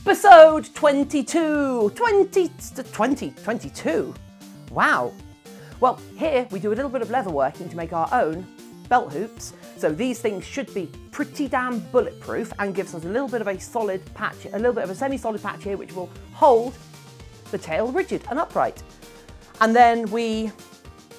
Episode 22. Wow. Well, here we do a little bit of leather working to make our own belt hoops. So these things should be pretty damn bulletproof and gives us a little bit of a solid patch, a little bit of a semi-solid patch here, which will hold the tail rigid and upright. And then we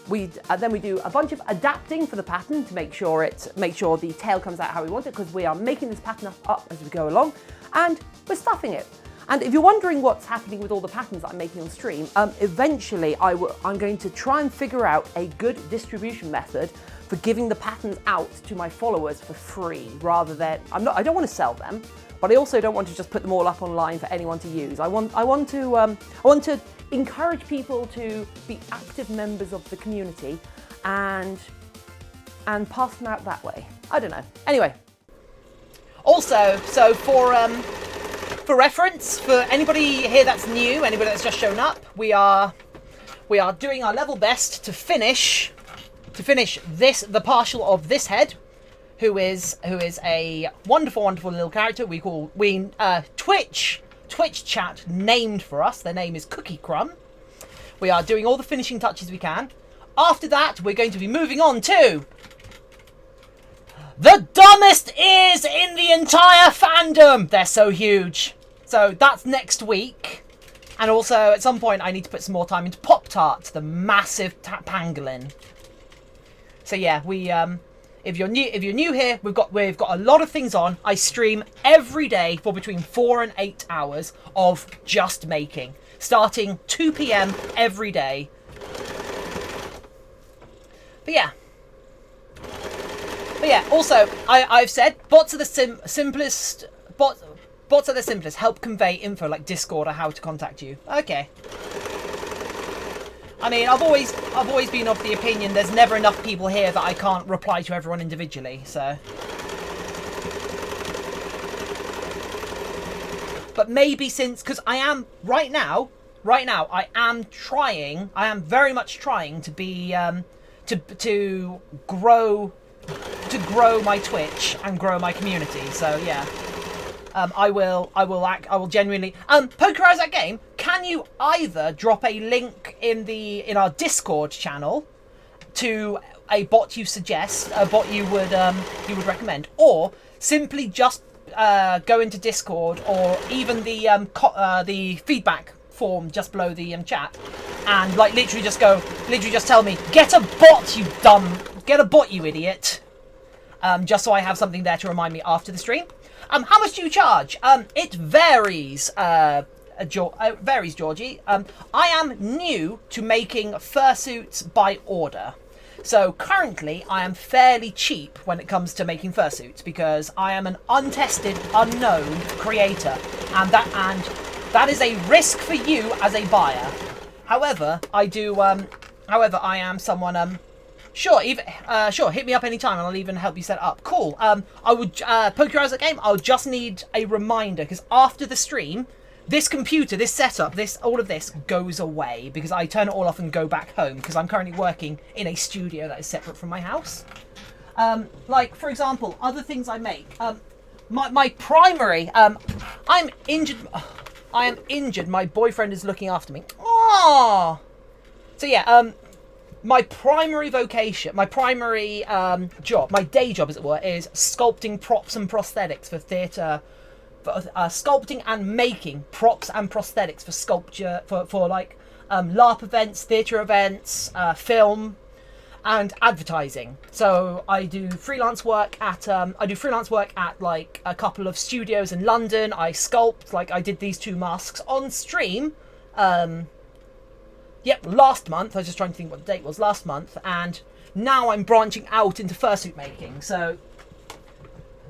do a bunch of adapting for the pattern to make sure the tail comes out how we want it, because we are making this pattern up as we go along, and we're stuffing it. And if you're wondering what's happening with all the patterns that I'm making on stream, eventually I'm going to try and figure out a good distribution method for giving the patterns out to my followers for free, rather than I don't want to sell them, but I also don't want to just put them all up online for anyone to use. I want to encourage people to be active members of the community and pass them out that way. I don't know. Anyway. Also, so for reference, for anybody here that's new, anybody that's just shown up, we are doing our level best to finish the partial of this head, who is a wonderful little character Twitch chat named for us. Their name is Crumb. We are doing all the finishing touches we can. After that, we're going to be moving on to the dumbest ears in the entire fandom. They're so huge. So that's next week. And also, at some point, I need to put some more time into Pop-Tart, the massive pangolin. So yeah, if you're new here, we've got a lot of things on. I stream every day for between 4 and 8 hours of just making, starting 2 p.m. every day. But yeah. Also, I've said bots are the simplest. Bots are the simplest. Help convey info like Discord or how to contact you. Okay. I mean, I've always been of the opinion there's never enough people here that I can't reply to everyone individually, so. But maybe because I am, right now, I am very much trying to be, to grow my Twitch and grow my community, so yeah. I will genuinely. Poker Eyes That Game, can you either drop a link in our Discord channel to a bot you suggest, a bot you would recommend, or simply just go into Discord, or even the feedback form just below the chat, and like literally just tell me, get a bot, you idiot, just so I have something there to remind me after the stream. How much do you charge? It varies, Georgie. I am new to making fursuits by order. So currently I am fairly cheap when it comes to making fursuits, because I am an untested, unknown creator, and that is a risk for you as a buyer. However, I am someone Sure, hit me up anytime and I'll even help you set it up. Cool. I would, Poker Eyes That Game, I'll just need a reminder, because after the stream, this computer, this setup, all of this goes away, because I turn it all off and go back home, because I'm currently working in a studio that is separate from my house. Like, for example, other things I make. My primary, I'm injured. I am injured. My boyfriend is looking after me. Oh. So yeah, my primary vocation, my primary job, my day job as it were, is sculpting props and prosthetics for theatre, sculpting and making props and prosthetics for sculpture, for like LARP events, theatre events, film, and advertising. So I do freelance work at like a couple of studios in London. I sculpt, like I did these 2 masks on stream. Yep, last month. I was just trying to think what the date was. Last month, and now I'm branching out into fursuit making. So,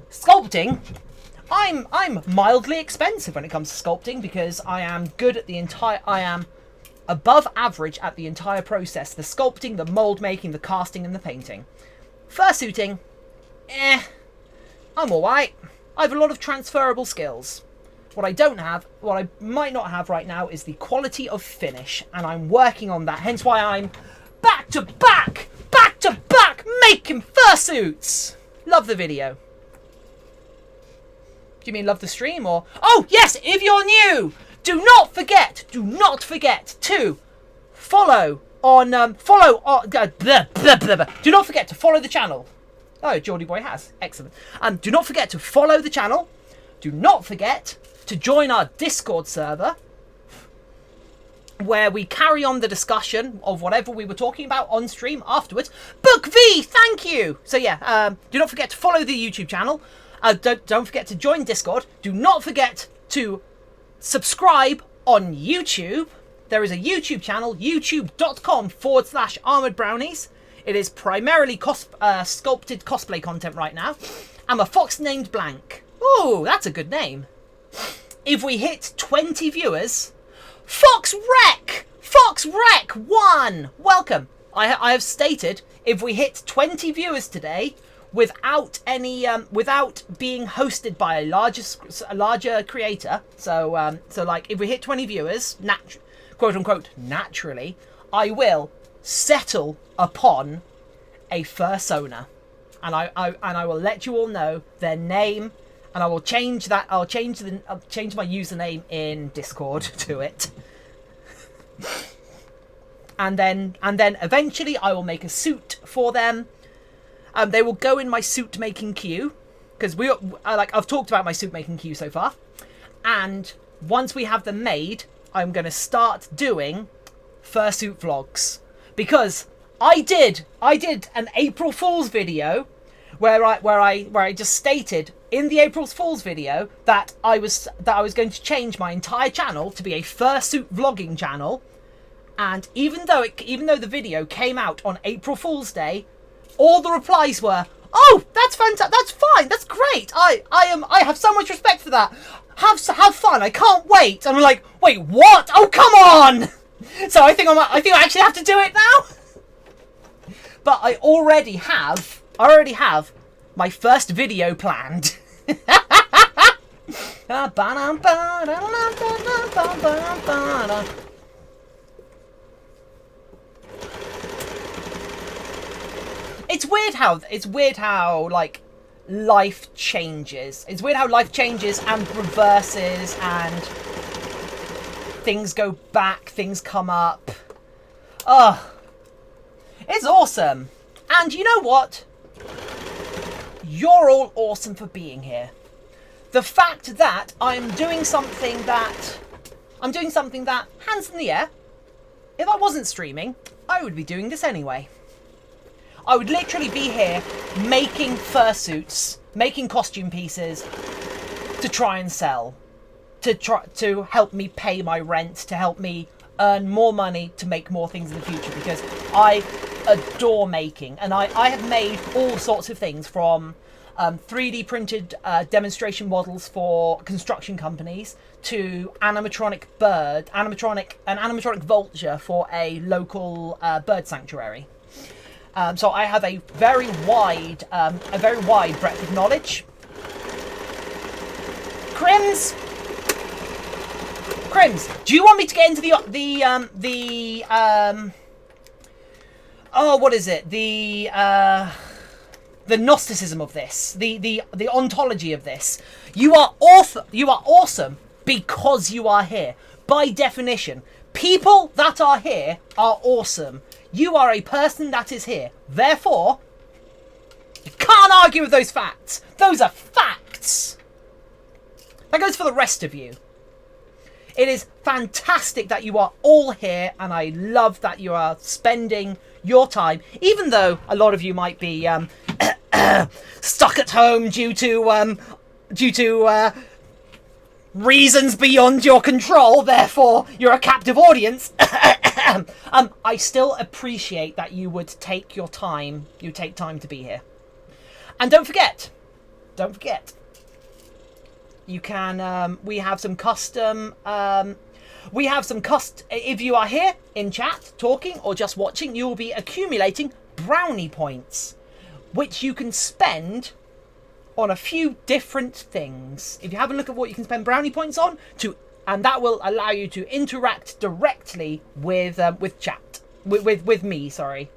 sculpting, I'm mildly expensive when it comes to sculpting, because I am above average at the entire process: the sculpting, the mold making, the casting, and the painting. Fursuiting, I'm alright. I have a lot of transferable skills. What I might not have right now, is the quality of finish, and I'm working on that. Hence why I'm back to back making fursuits. Love the video. Do you mean love the stream or? Oh yes, if you're new, do not forget to follow on do not forget to follow the channel. Oh, Geordie Boy has. Excellent. Do not forget to follow the channel. Do not forget to join our Discord server, where we carry on the discussion of whatever we were talking about on stream afterwards. Book V, thank you. So yeah, do not forget to follow the YouTube channel. Don't forget to join Discord. Do not forget to subscribe on YouTube. There is a YouTube channel, youtube.com/armoredbrownies. It is primarily sculpted cosplay content right now. I'm a fox named Blank. Ooh, that's a good name. If we hit 20 viewers, Fox Rec 1, welcome. I have stated if we hit 20 viewers today without any without being hosted by a larger creator. So like if we hit 20 viewers, quote unquote naturally, I will settle upon a fursona, and I will let you all know their name, and I will change that. I'll change my username in Discord to it, and then eventually I will make a suit for them. They will go in my suit making queue, because I've talked about my suit making queue so far, and once we have them made, I'm going to start doing fursuit vlogs, because I did an April Fool's video where I just stated in the April Fool's video that I was going to change my entire channel to be a fursuit vlogging channel, and even though the video came out on April Fool's Day, all the replies were, "Oh, that's fantastic! That's fine! That's great! I have so much respect for that. Have fun! I can't wait!" And I'm like, "Wait, what? Oh, come on!" So I think I actually have to do it now. But I already have my first video planned. It's weird how like life changes. It's weird how life changes and reverses, and things go back, things come up. Ugh. It's awesome. And you know what? You're all awesome for being here. The fact that I'm doing something that, hands in the air, if I wasn't streaming, I would be doing this anyway. I would literally be here making fursuits, making costume pieces to try and sell, to help me pay my rent, to help me earn more money to make more things in the future, because I adore making, and I have made all sorts of things, from 3D printed demonstration models for construction companies to animatronic vulture for a local bird sanctuary. So I have a very wide breadth of knowledge. Crims, do you want me to get into the Gnosticism of this, the ontology of this? You are awesome because you are here. By definition, people that are here are awesome. You are a person that is here. Therefore, you can't argue with those facts. Those are facts. That goes for the rest of you. It is fantastic that you are all here, and I love that you are spending your time, even though a lot of you might be stuck at home due to reasons beyond your control. Therefore, you're a captive audience. I still appreciate that you would take your time. You take time to be here, and don't forget. You can. We have some custom. If you are here in chat, talking or just watching, you will be accumulating brownie points, which you can spend on a few different things. If you have a look at what you can spend brownie points on, and that will allow you to interact directly with chat, with me. Sorry.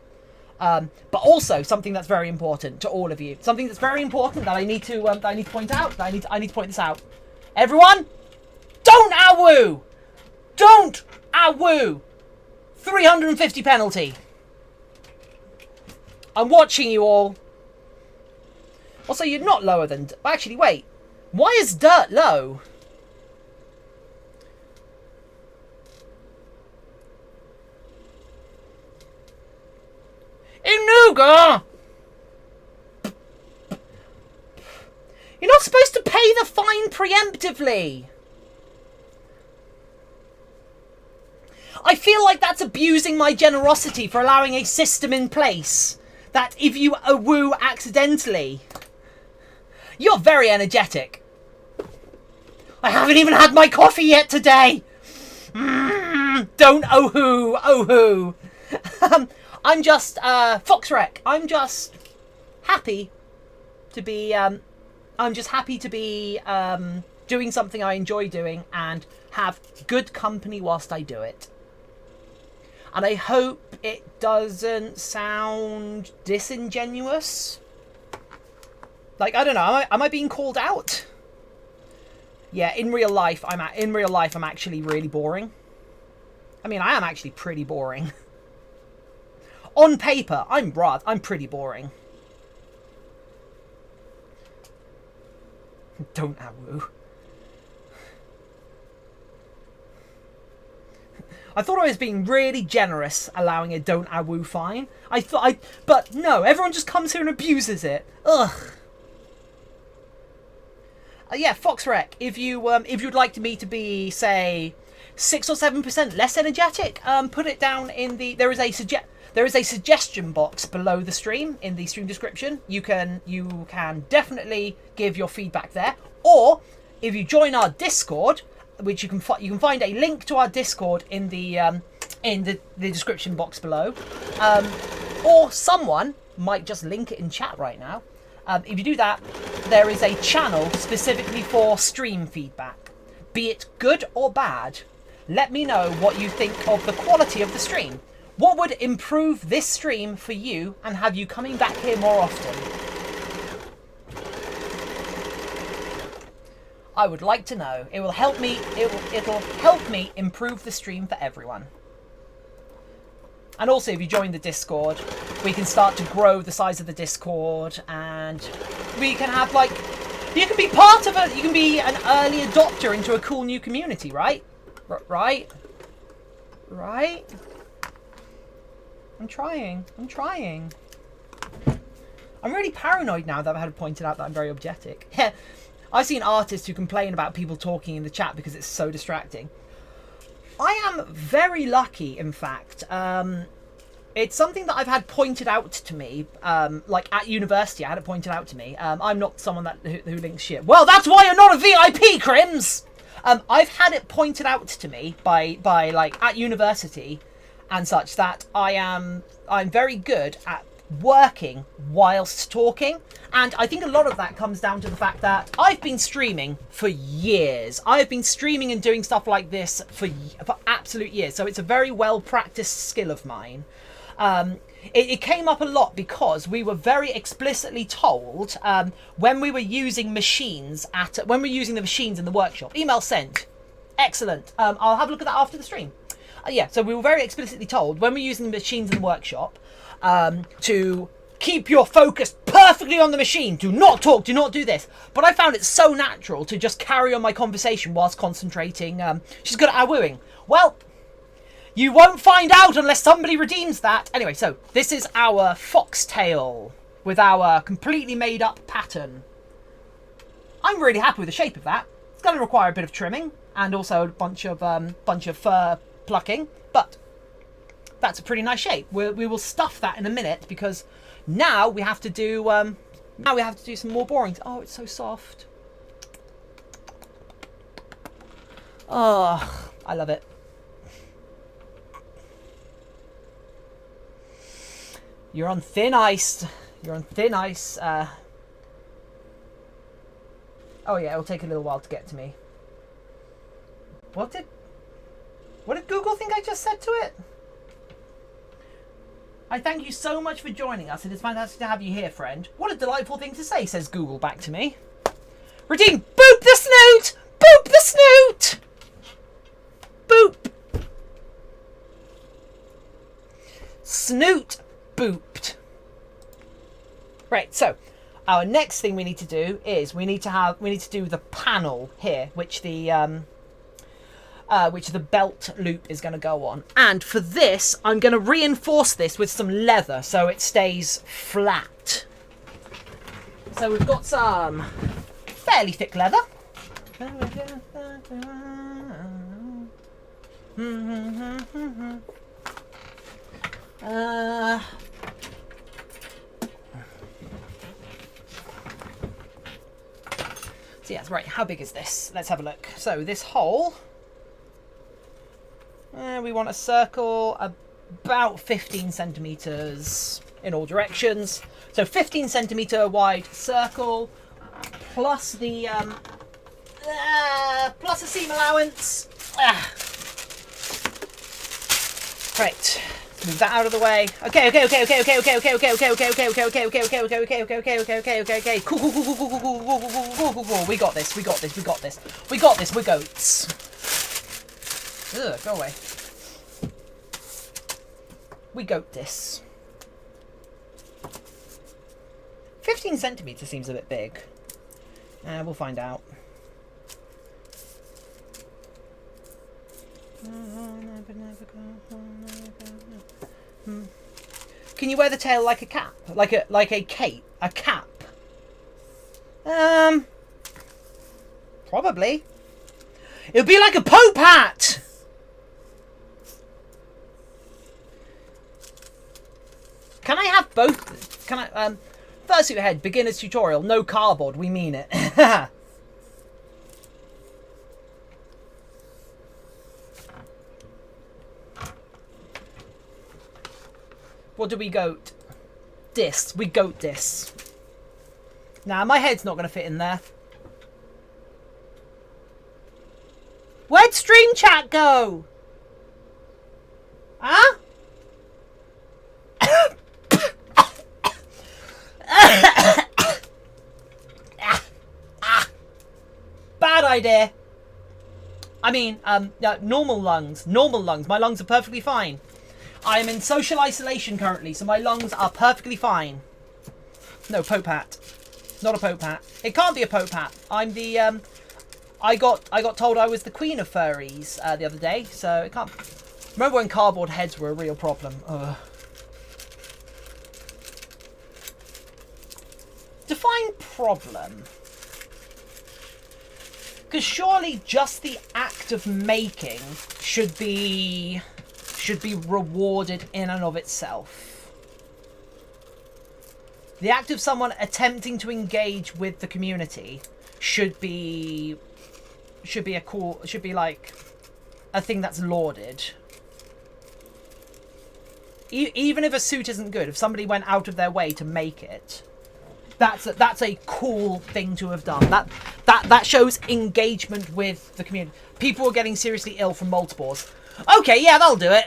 But also something that's very important to all of you. Something that's very important that I need to point out. I need to point this out. Everyone, don't awoo! Don't awoo! 350 penalty. I'm watching you all. Also, you're not lower than... Actually, wait. Why is dirt low? Inuga! You're not supposed to pay the fine preemptively. I feel like that's abusing my generosity for allowing a system in place that if you awoo accidentally... You're very energetic. I haven't even had my coffee yet today. Don't oh-hoo, oh-hoo. I'm just, Foxrec. I'm just happy to be, doing something I enjoy doing and have good company whilst I do it. And I hope it doesn't sound disingenuous. Like, I don't know, am I being called out? Yeah, in real life, I'm actually really boring. I mean, I am actually pretty boring. On paper, I'm pretty boring. Don't awoo. I thought I was being really generous allowing a don't awoo fine. But no, everyone just comes here and abuses it. Ugh. Yeah, Foxrec, if you'd like me to be, say, 6 or 7% less energetic, put it down in the... There is a suggestion box below the stream, in the stream description. You can definitely give your feedback there. Or, if you join our Discord, which you can find a link to our Discord in the description box below. Or someone might just link it in chat right now. If you do that, there is a channel specifically for stream feedback. Be it good or bad, let me know what you think of the quality of the stream. What would improve this stream for you and have you coming back here more often? I would like to know. It will help me. It'll help me improve the stream for everyone. And also, if you join the Discord, we can start to grow the size of the Discord, and we can have, like, you can be part of it. You can be an early adopter into a cool new community, right? Right? I'm trying. I'm really paranoid now that I've had it pointed out that I'm very objective. I've seen artists who complain about people talking in the chat because it's so distracting. I am very lucky, in fact. It's something that I've had pointed out to me, like at university. I had it pointed out to me. I'm not someone who links shit. Well, that's why you're not a VIP, Crims! I've had it pointed out to me by like at university and such that I'm very good at working whilst talking, and I think a lot of that comes down to the fact that I've been streaming for years. I've been streaming and doing stuff like this for absolute years, so it's a very well practiced skill of mine. It came up a lot because we were very explicitly told when we were using machines when we were using the machines in the workshop. Email sent. Excellent. I'll have a look at that after the stream. Yeah, so we were very explicitly told when we're using the machines in the workshop to keep your focus perfectly on the machine. Do not talk, do not do this. But I found it so natural to just carry on my conversation whilst concentrating. She's good at awooing. Well, you won't find out unless somebody redeems that. Anyway, so this is our foxtail with our completely made up pattern. I'm really happy with the shape of that. It's going to require a bit of trimming and also a bunch of fur plucking, but that's a pretty nice shape. We will stuff that in a minute because now we have to do some more boring. Oh, it's so soft. Oh, I love it. You're on thin ice. You're on thin ice. Oh yeah, it'll take a little while to get to me. What did Google think I just said to it? I thank you so much for joining us. It is fantastic to have you here, friend. What a delightful thing to say, says Google back to me. Redeem, boop the snoot! Boop the snoot! Boop. Snoot booped. Right, so our next thing we need to do is we need to do the panel here, which the belt loop is going to go on. And for this, I'm going to reinforce this with some leather so it stays flat. So we've got some fairly thick leather. So yeah, right, how big is this? Let's have a look. So this hole, we want a circle about 15 centimeters in all directions. So 15 centimeter wide circle plus the plus a seam allowance. Right. Move that out of the way. Okay. Cool. We got this. We're goats. Ugh, go away. We goat this. 15 centimeters seems a bit big. We'll find out. Can you wear the tail like a cap? Like a cape? A cap? Probably. It would be like a Pope hat! Can I have both? Can I, Fursuit head, beginner's tutorial, no cardboard, we mean it. What do we goat? This. We goat this. Nah, my head's not going to fit in there. Where'd stream chat go? Huh? Bad idea. I mean, normal lungs. My lungs are perfectly fine. I am in social isolation currently, so my lungs are perfectly fine. No, Pope hat. Not a Pope hat. It can't be a Pope hat. I'm the, I got told I was the queen of furries the other day, so it can't... Remember when cardboard heads were a real problem? Ugh. Define problem. Because surely just the act of making should be rewarded in and of itself. The act of someone attempting to engage with the community should be like a thing that's lauded. Even if a suit isn't good, if somebody went out of their way to make it, that's a cool thing to have done. That shows engagement with the community. People are getting seriously ill from mold spores. Okay, yeah, that'll do it.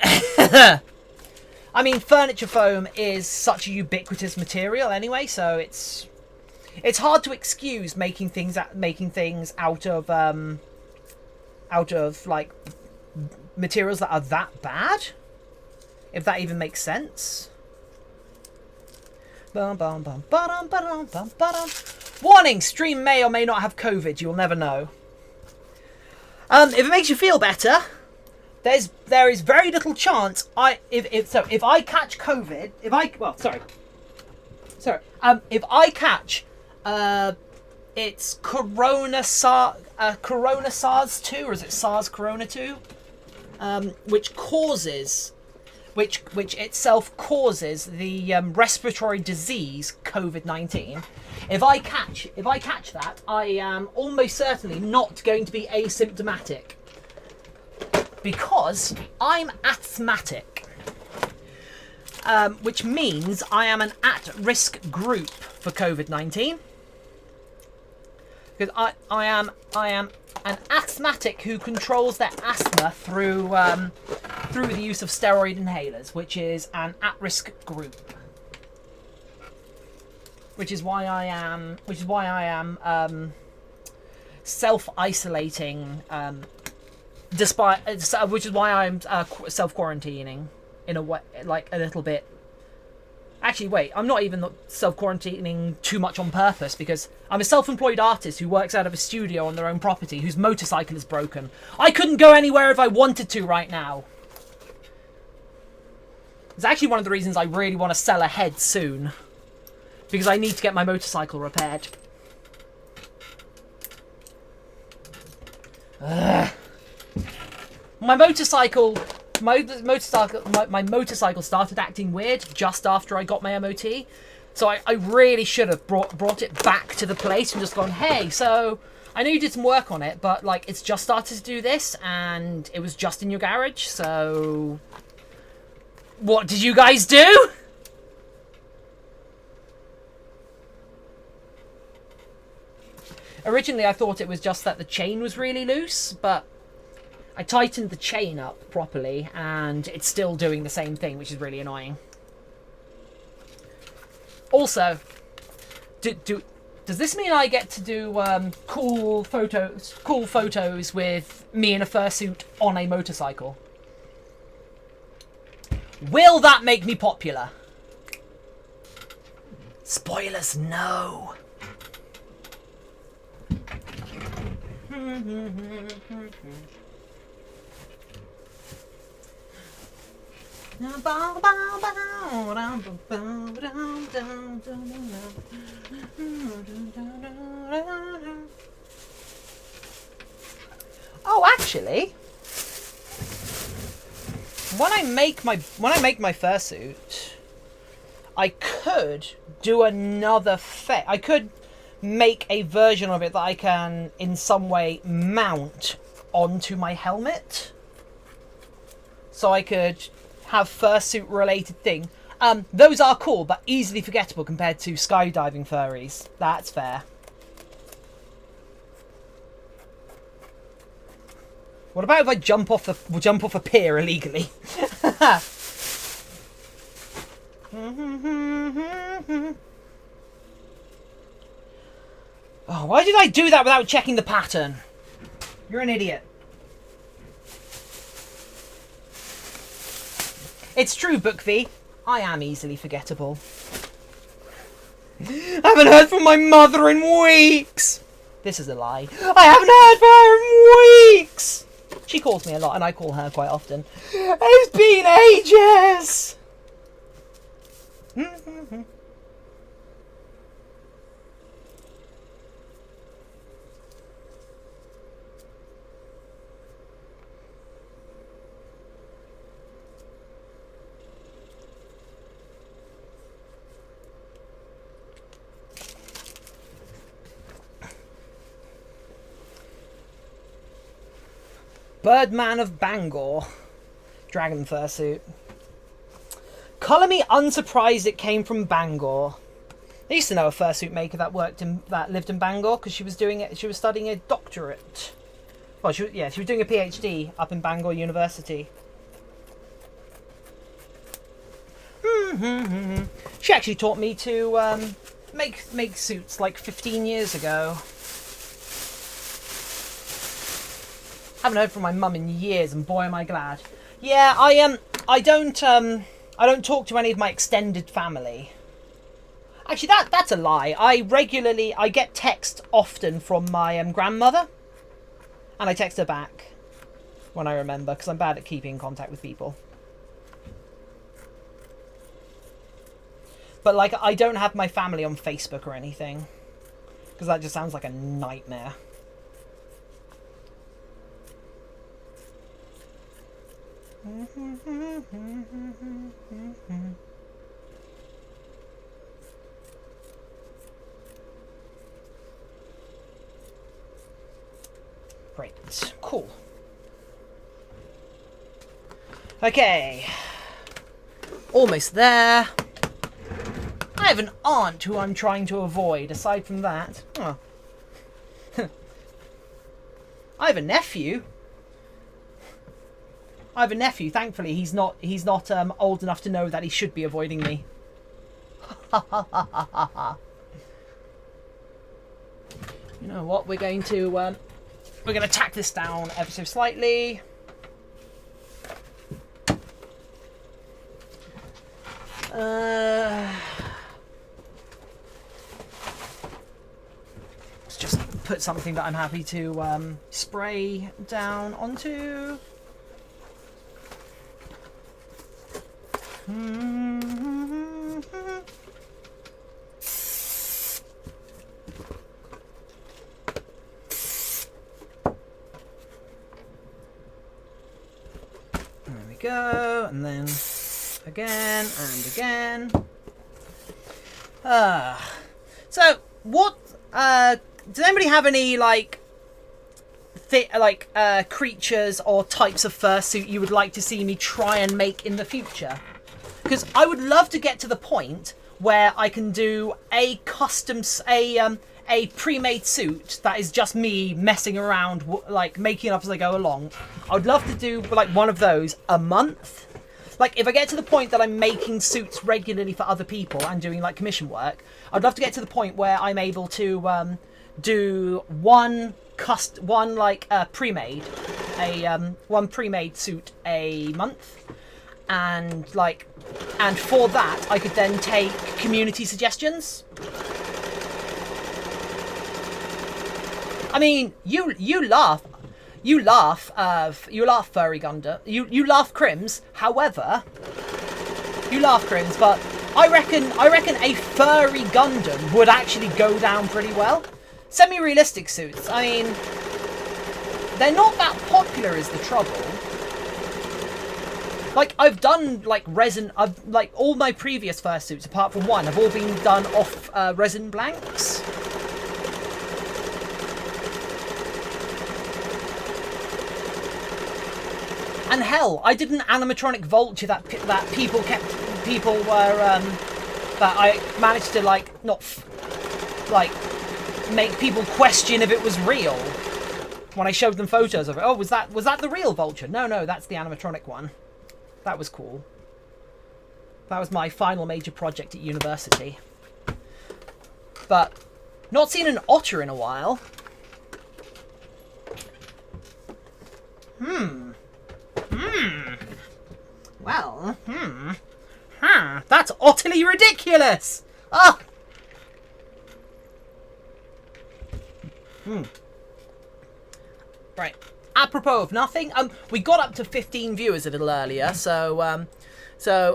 I mean, furniture foam is such a ubiquitous material anyway, so it's hard to excuse making things out of like materials that are that bad, if that even makes sense. Warning: stream may or may not have COVID. You'll never know. If it makes you feel better, there is very little chance if I catch COVID, if I catch it's Corona SARS-2, or is it SARS Corona 2, which itself causes the respiratory disease COVID-19. If I catch that, I am almost certainly not going to be asymptomatic, because I'm asthmatic, which means I am an at-risk group for COVID-19. Because I am an asthmatic who controls their asthma through the use of steroid inhalers, which is an at-risk group. Which is why I am self-isolating, which is why I'm self-quarantining in a way, like a little bit. Actually, wait, I'm not even self-quarantining too much on purpose, because I'm a self-employed artist who works out of a studio on their own property, whose motorcycle is broken. I couldn't go anywhere if I wanted to right now. It's actually one of the reasons I really want to sell ahead soon, because I need to get my motorcycle repaired. Ugh. My motorcycle started acting weird just after I got my MOT. So I really should have brought it back to the place and just gone, hey, so I know you did some work on it, but like it's just started to do this and it was just in your garage, so what did you guys do? Originally I thought it was just that the chain was really loose, but I tightened the chain up properly and it's still doing the same thing, which is really annoying. Also, does this mean I get to do cool photos with me in a fursuit on a motorcycle? Will that make me popular? Spoilers, no. Oh, actually, when I make my fursuit, I could do another I could make a version of it that I can in some way mount onto my helmet, so I could have fursuit related thing. Those are cool, but easily forgettable compared to skydiving furries. That's fair. What about if I jump off a pier illegally? Oh, why did I do that without checking the pattern? You're an idiot. It's true, Book V. I am easily forgettable. I haven't heard from my mother in weeks. This is a lie. I haven't heard from her in weeks. She calls me a lot and I call her quite often. It's been ages. Birdman of Bangor. Dragon fursuit. Colour me unsurprised it came from Bangor. I used to know a fursuit maker that lived in Bangor because she was studying a doctorate. Well, she was doing a PhD up in Bangor University. She actually taught me to make suits like 15 years ago. Haven't heard from my mum in years, and boy am I glad. Yeah, I don't talk to any of my extended family. Actually, that's a lie. I get text often from my grandmother, and I text her back when I remember, because I'm bad at keeping in contact with people. But like, I don't have my family on Facebook or anything, because that just sounds like a nightmare. Great. Cool. Okay. Almost there. I have an aunt who I'm trying to avoid, aside from that. Oh. I have a nephew. Thankfully, he's not old enough to know that he should be avoiding me. You know what? We're going to tack this down ever so slightly. Let's just put something that I'm happy to spray down onto. There we go, and then again and again. So what? Does anybody have any creatures or types of fursuit you would like to see me try and make in the future? Because I would love to get to the point where I can do a custom, a pre-made suit that is just me messing around, like making it up as I go along. I would love to do like one of those a month. Like if I get to the point that I'm making suits regularly for other people and doing like commission work, I'd love to get to the point where I'm able to do one pre-made suit a month, and for that I could then take community suggestions. I mean, you laugh, Furry Gundam. You laugh, Crims. However, you laugh, Crims, but I reckon a furry Gundam would actually go down pretty well. Semi-realistic suits. I mean, they're not that popular is the trouble. Like I've done resin. All my previous fursuits, apart from one, have all been done off resin blanks. And hell, I did an animatronic vulture that people were that I managed to make people question if it was real when I showed them photos of it. Oh, was that the real vulture? No, that's the animatronic one. That was cool. That was my final major project at university. But not seen an otter in a while. Well, that's utterly ridiculous. Ah. Right. Apropos of nothing, we got up to 15 viewers a little earlier, so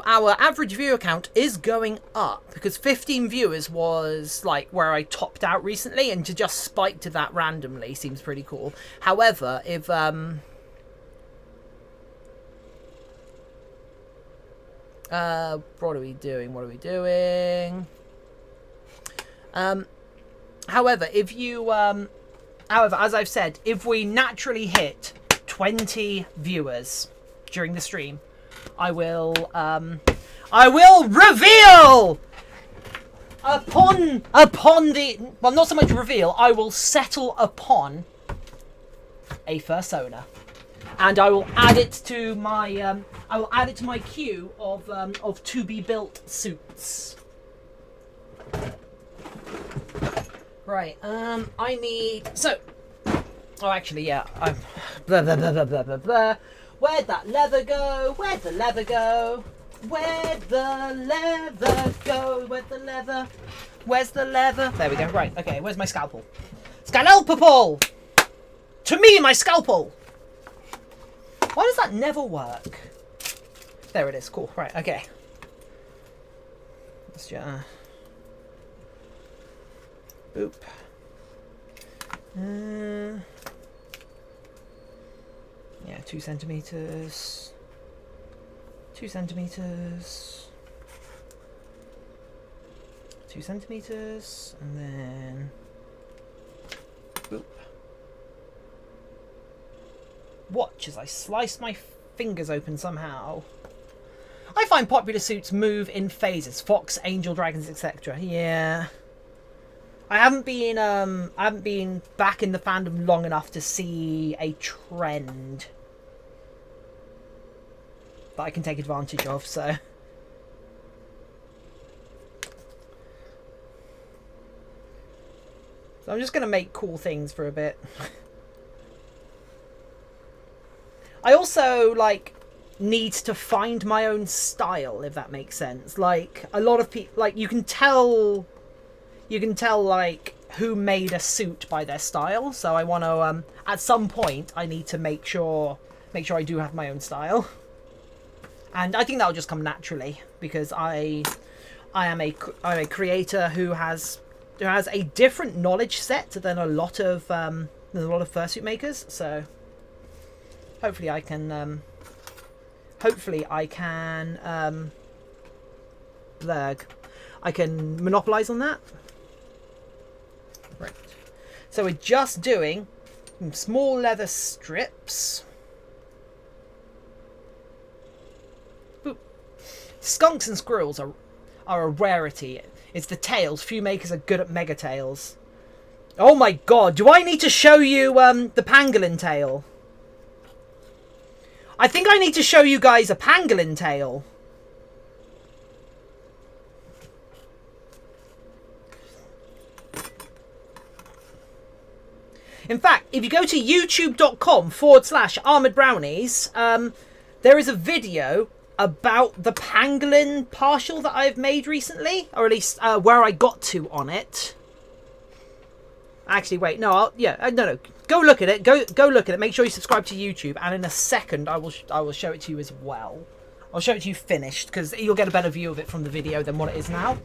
our average viewer count is going up because 15 viewers was like where I topped out recently, and to just spike to that randomly seems pretty cool. However, if what are we doing? However, if you however, as I've said, if we naturally hit 20 viewers during the stream, I will reveal upon the, well, not so much reveal, I will settle upon a fursona, and I will add it to my queue of to be built suits. Right, I need, so, oh actually, yeah, I'm, blah, blah, blah, blah, blah, blah, blah. Where'd that leather go? Where'd the leather go? Where'd the leather go? Where'd the leather? Where's the leather? There we go, right, okay, where's my scalpel? Scalpel! To me, my scalpel! Why does that never work? There it is, cool, right, okay. Let's just, boop. Yeah, 2 centimeters. 2 centimeters. 2 centimeters, and then boop. Watch as I slice my fingers open somehow. I find popular suits move in phases. Fox, angel, dragons, etc. Yeah. I haven't been back in the fandom long enough to see a trend that I can take advantage of, so. So I'm just going to make cool things for a bit. I also, like, need to find my own style, if that makes sense. Like, a lot of people, like, you can tell, like, who made a suit by their style. So I want to, at some point, I need to make sure I do have my own style. And I think that'll just come naturally, because I am a creator who has a different knowledge set than a lot of fursuit makers. So hopefully I can I can monopolize on that. Right. So we're just doing some small leather strips. Boop. Skunks and squirrels are a rarity. It's the tails. Few makers are good at mega tails. Oh my god, do I need to show you the pangolin tail? I think I need to show you guys a pangolin tail. In fact, if you go to youtube.com/armoredbrownies, there is a video about the pangolin partial that I've made recently, or at least where I got to on it. Actually, wait, no, no, go look at it. Go look at it. Make sure you subscribe to YouTube, and in a second, I will show it to you as well. I'll show it to you finished, because you'll get a better view of it from the video than what it is now.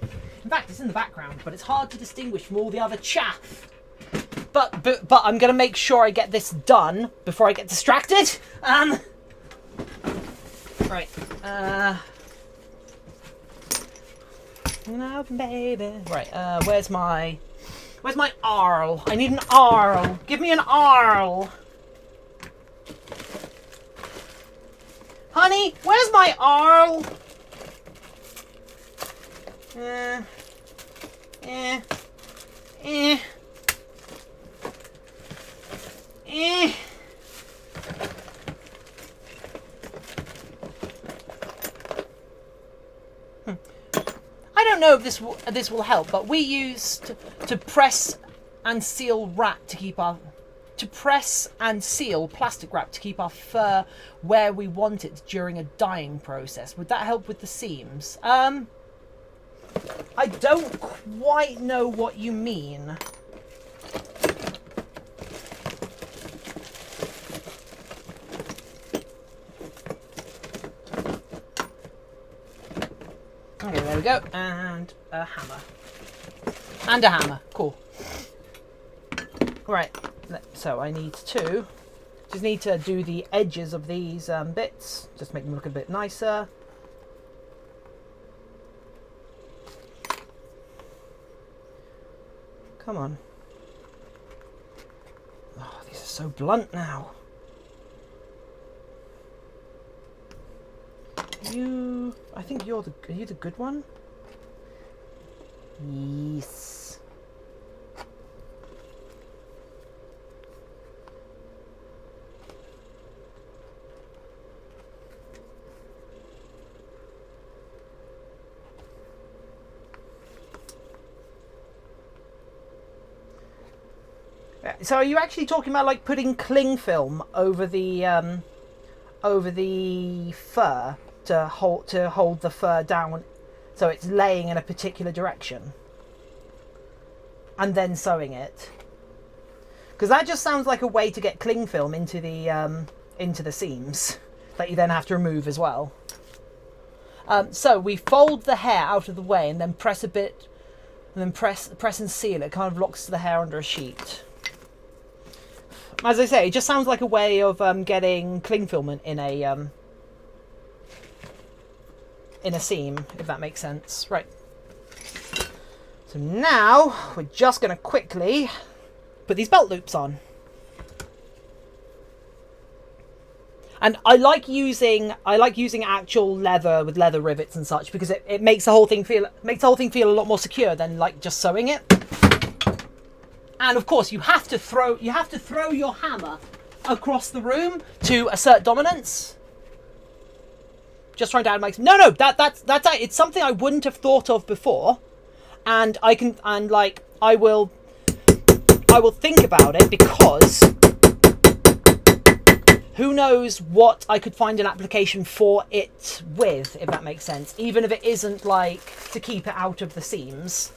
In fact, it's in the background, but it's hard to distinguish from all the other chaff. But I'm gonna make sure I get this done before I get distracted. Right. No, baby. Right. Where's my Arl? I need an Arl. Give me an Arl. Honey, where's my Arl? I don't know if this will help, but we used to press and seal plastic wrap to keep our fur where we want it during a dyeing process. Would that help with the seams? I don't quite know what you mean. Okay, there we go. And a hammer. And a hammer. Cool. Right. So I need to just need to do the edges of these bits. Just make them look a bit nicer. Come on. Oh, these are so blunt now. I think are you the good one? Yes. So are you actually talking about like putting cling film over the fur to hold the fur down so it's laying in a particular direction and then sewing it? Because that just sounds like a way to get cling film into the seams that you then have to remove as well. So we fold the hair out of the way and then press a bit and then press and seal. It kind of locks the hair under a sheet. As I say, it just sounds like a way of getting cling film in a seam, if that makes sense. Right. So now we're just going to quickly put these belt loops on. And I like using actual leather with leather rivets and such, because it makes the whole thing feel a lot more secure than like just sewing it. And of course, you have to throw your hammer across the room to assert dominance. Just trying to add my... No, that's it's something I wouldn't have thought of before, and I will think about it, because who knows what I could find an application for it with, if that makes sense. Even if it isn't like to keep it out of the seams,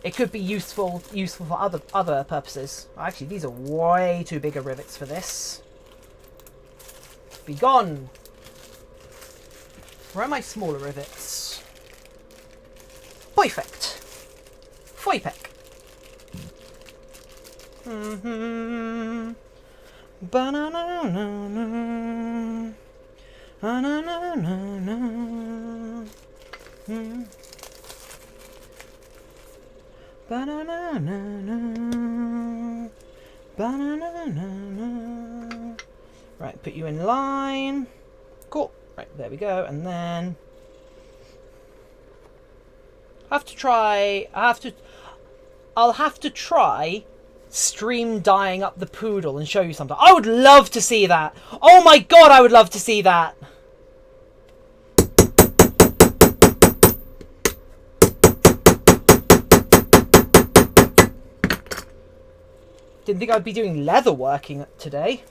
it could be useful for other purposes. Actually, these are way too bigger rivets for this. Be gone. Where are my smaller rivets? Perfect. Foipek. Ba-na-na-na-na. Na-na-na-na-na. Ba-na-na-na-na. Ba-na-na-na-na. Right, put you in line. Cool. Right, there we go. And then I'll have to try stream dyeing up the poodle and show you something. I would love to see that. Oh my god, I would love to see that. Didn't think I'd be doing leather working today.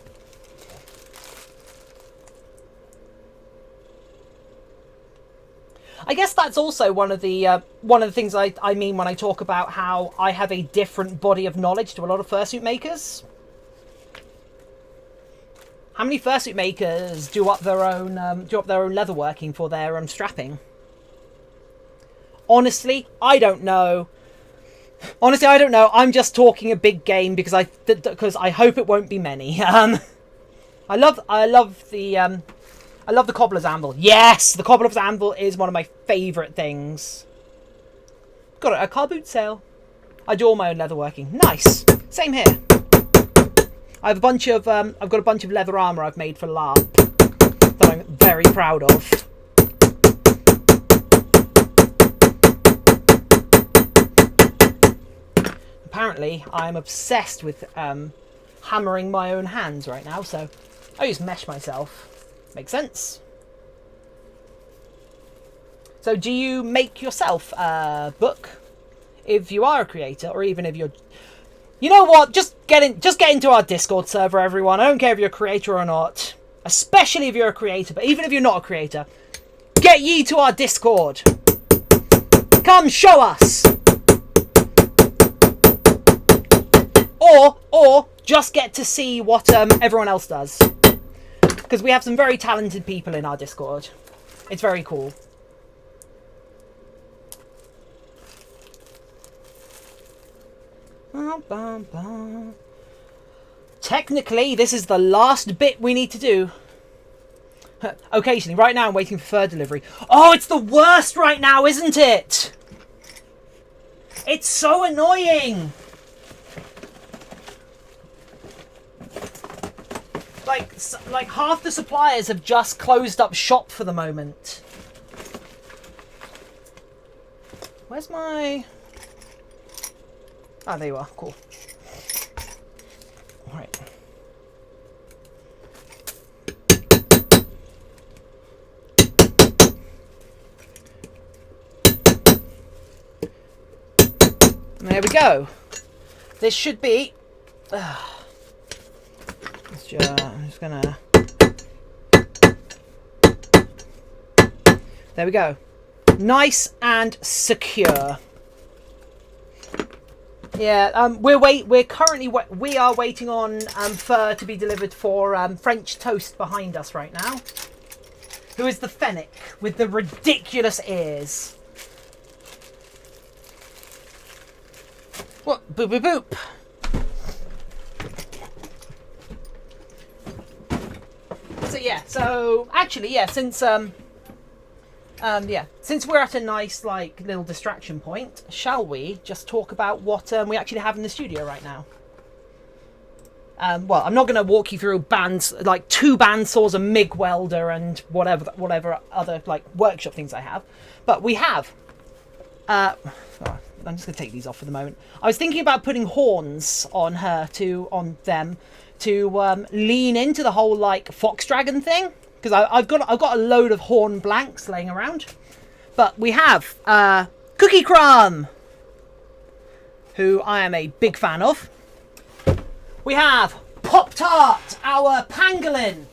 I guess that's also one of the things I mean when I talk about how I have a different body of knowledge to a lot of fursuit makers. How many fursuit makers do up their own leatherworking for their strapping? Honestly, I don't know. I'm just talking a big game because I hope it won't be many. I love the cobbler's anvil. Yes, the cobbler's anvil is one of my favourite things. Got it at a car boot sale. I do all my own leatherworking. Nice. Same here. I've got a bunch of leather armour I've made for LARP that I'm very proud of. Apparently, I'm obsessed with hammering my own hands right now, so I use mesh myself. Makes sense. So do you make yourself a book if you are a creator, or even if you're... You know what? Just get into our Discord server, everyone. I don't care if you're a creator or not. Especially if you're a creator, but even if you're not a creator, get ye to our Discord. Come show us. Or just get to see what everyone else does. Because we have some very talented people in our Discord. It's very cool. Technically, this is the last bit we need to do. Occasionally, right now I'm waiting for fur delivery. Oh, it's the worst right now, isn't it? It's so annoying. Like half the suppliers have just closed up shop for the moment. Where's my... Ah, there you are. Cool. All right. There we go. This should be... I'm just gonna... There we go. Nice and secure. Yeah, we are waiting on fur to be delivered for French Toast behind us right now. Who is the fennec with the ridiculous ears? What? Boop boop boop. So yeah, since we're at a nice little distraction point, shall we just talk about what we actually have in the studio right now? Well, I'm not going to walk you through bands like 2 bandsaws, a MIG welder, and whatever other workshop things I have, but we have. I'm just going to take these off for the moment. I was thinking about putting horns on them to lean into the whole like fox dragon thing, because I've got a load of horn blanks laying around. But we have Cookie Crumb, who I am a big fan of. We have Pop Tart, our pangolin,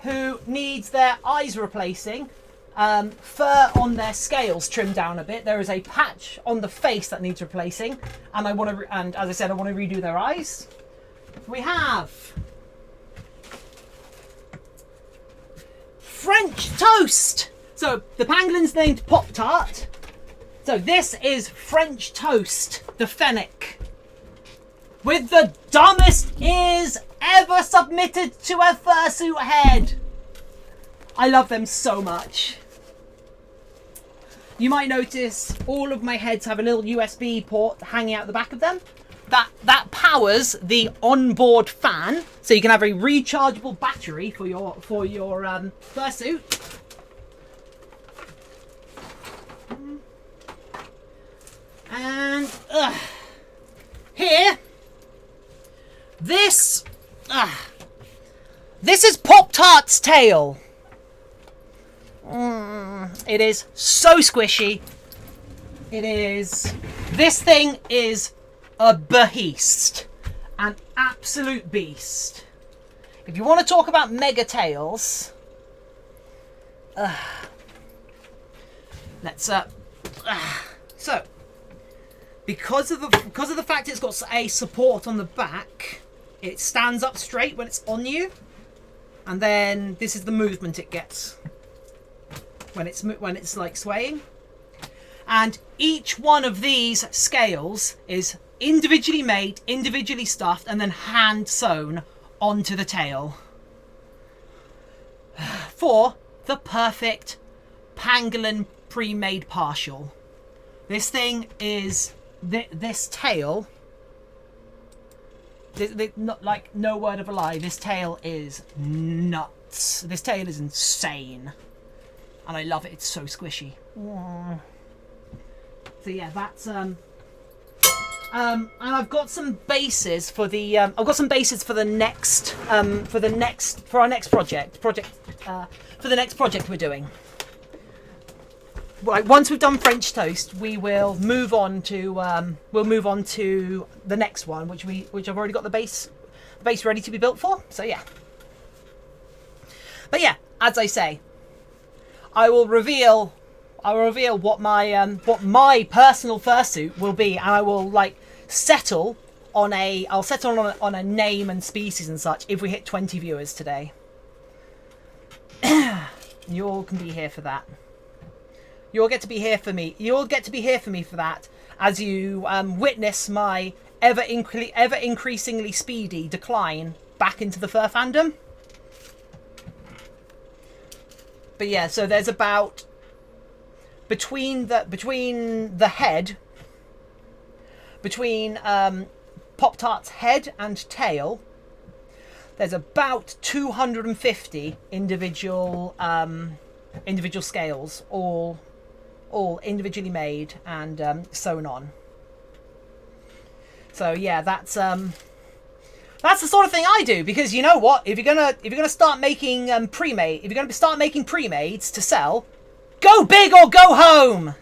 who needs their eyes replacing. Fur on their scales trimmed down a bit. There is a patch on the face that needs replacing, and and as I said, I want to redo their eyes. We have French Toast. So the pangolin's named Pop Tart. So this is French Toast, the fennec, with the dumbest ears ever submitted to a fursuit head. I love them so much. You might notice all of my heads have a little USB port hanging out the back of them. That powers the onboard fan, so you can have a rechargeable battery for your fursuit. And here, this is Pop Tart's tail. It is so squishy. This thing is a beast, an absolute beast. If you want to talk about mega tails, let's so because of the fact it's got a support on the back, it stands up straight when it's on you, and then this is the movement it gets when it's like swaying. And each one of these scales is individually made, individually stuffed, and then hand sewn onto the tail for the perfect pangolin pre-made partial. This thing is this tail. Not like, no word of a lie. This tail is nuts. This tail is insane, and I love it. It's so squishy. Aww. So yeah, that's and I've got some bases for the next project we're doing. Right, once we've done French Toast, we will move on to the next one, which I've already got the base ready to be built for. So yeah. But yeah, as I say, I will reveal what my personal fursuit will be, and I will like settle on a name and species and such if we hit 20 viewers today. You all can be here for that. You'll get to be here for me. You'll get to be here for me for that, as you witness my ever increasingly speedy decline back into the fur fandom. But yeah, so there's about between Pop Tart's head and tail, there's about 250 individual scales, all individually made and sewn on. So yeah, that's the sort of thing I do, because you know what? If you're gonna start making pre-mades to sell, go big or go home.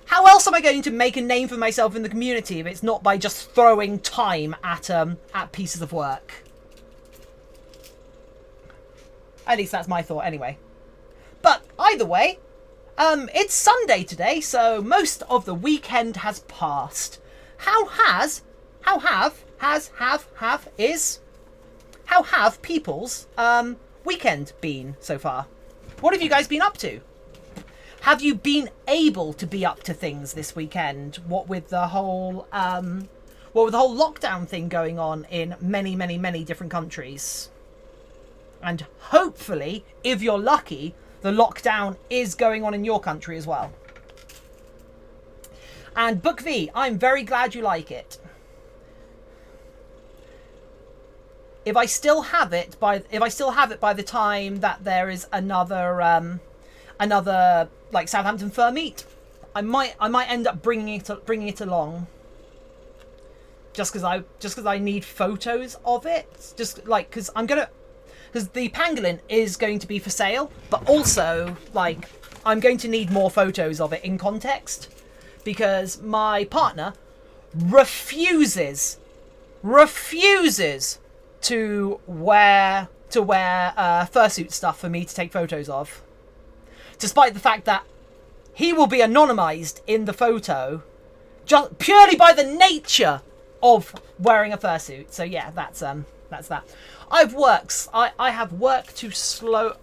How else am I going to make a name for myself in the community if it's not by just throwing time at pieces of work? At least that's my thought anyway. But either way, it's Sunday today, so most of the weekend has passed. How have people's weekend been so far? What have you guys been up to? Have you been able to be up to things this weekend? What with the whole lockdown thing going on in many different countries? And hopefully, if you're lucky, the lockdown is going on in your country as well. And Book V, I'm very glad you like it. If I still have it by the time that there is another like Southampton Fur Meet, I might end up bringing it along. Just because I need photos of it. Just like because the pangolin is going to be for sale, but also like I'm going to need more photos of it in context because my partner refuses to wear fursuit stuff for me to take photos of, despite the fact that he will be anonymized in the photo just purely by the nature of wearing a fursuit. So yeah, that's that. I have worked too slowly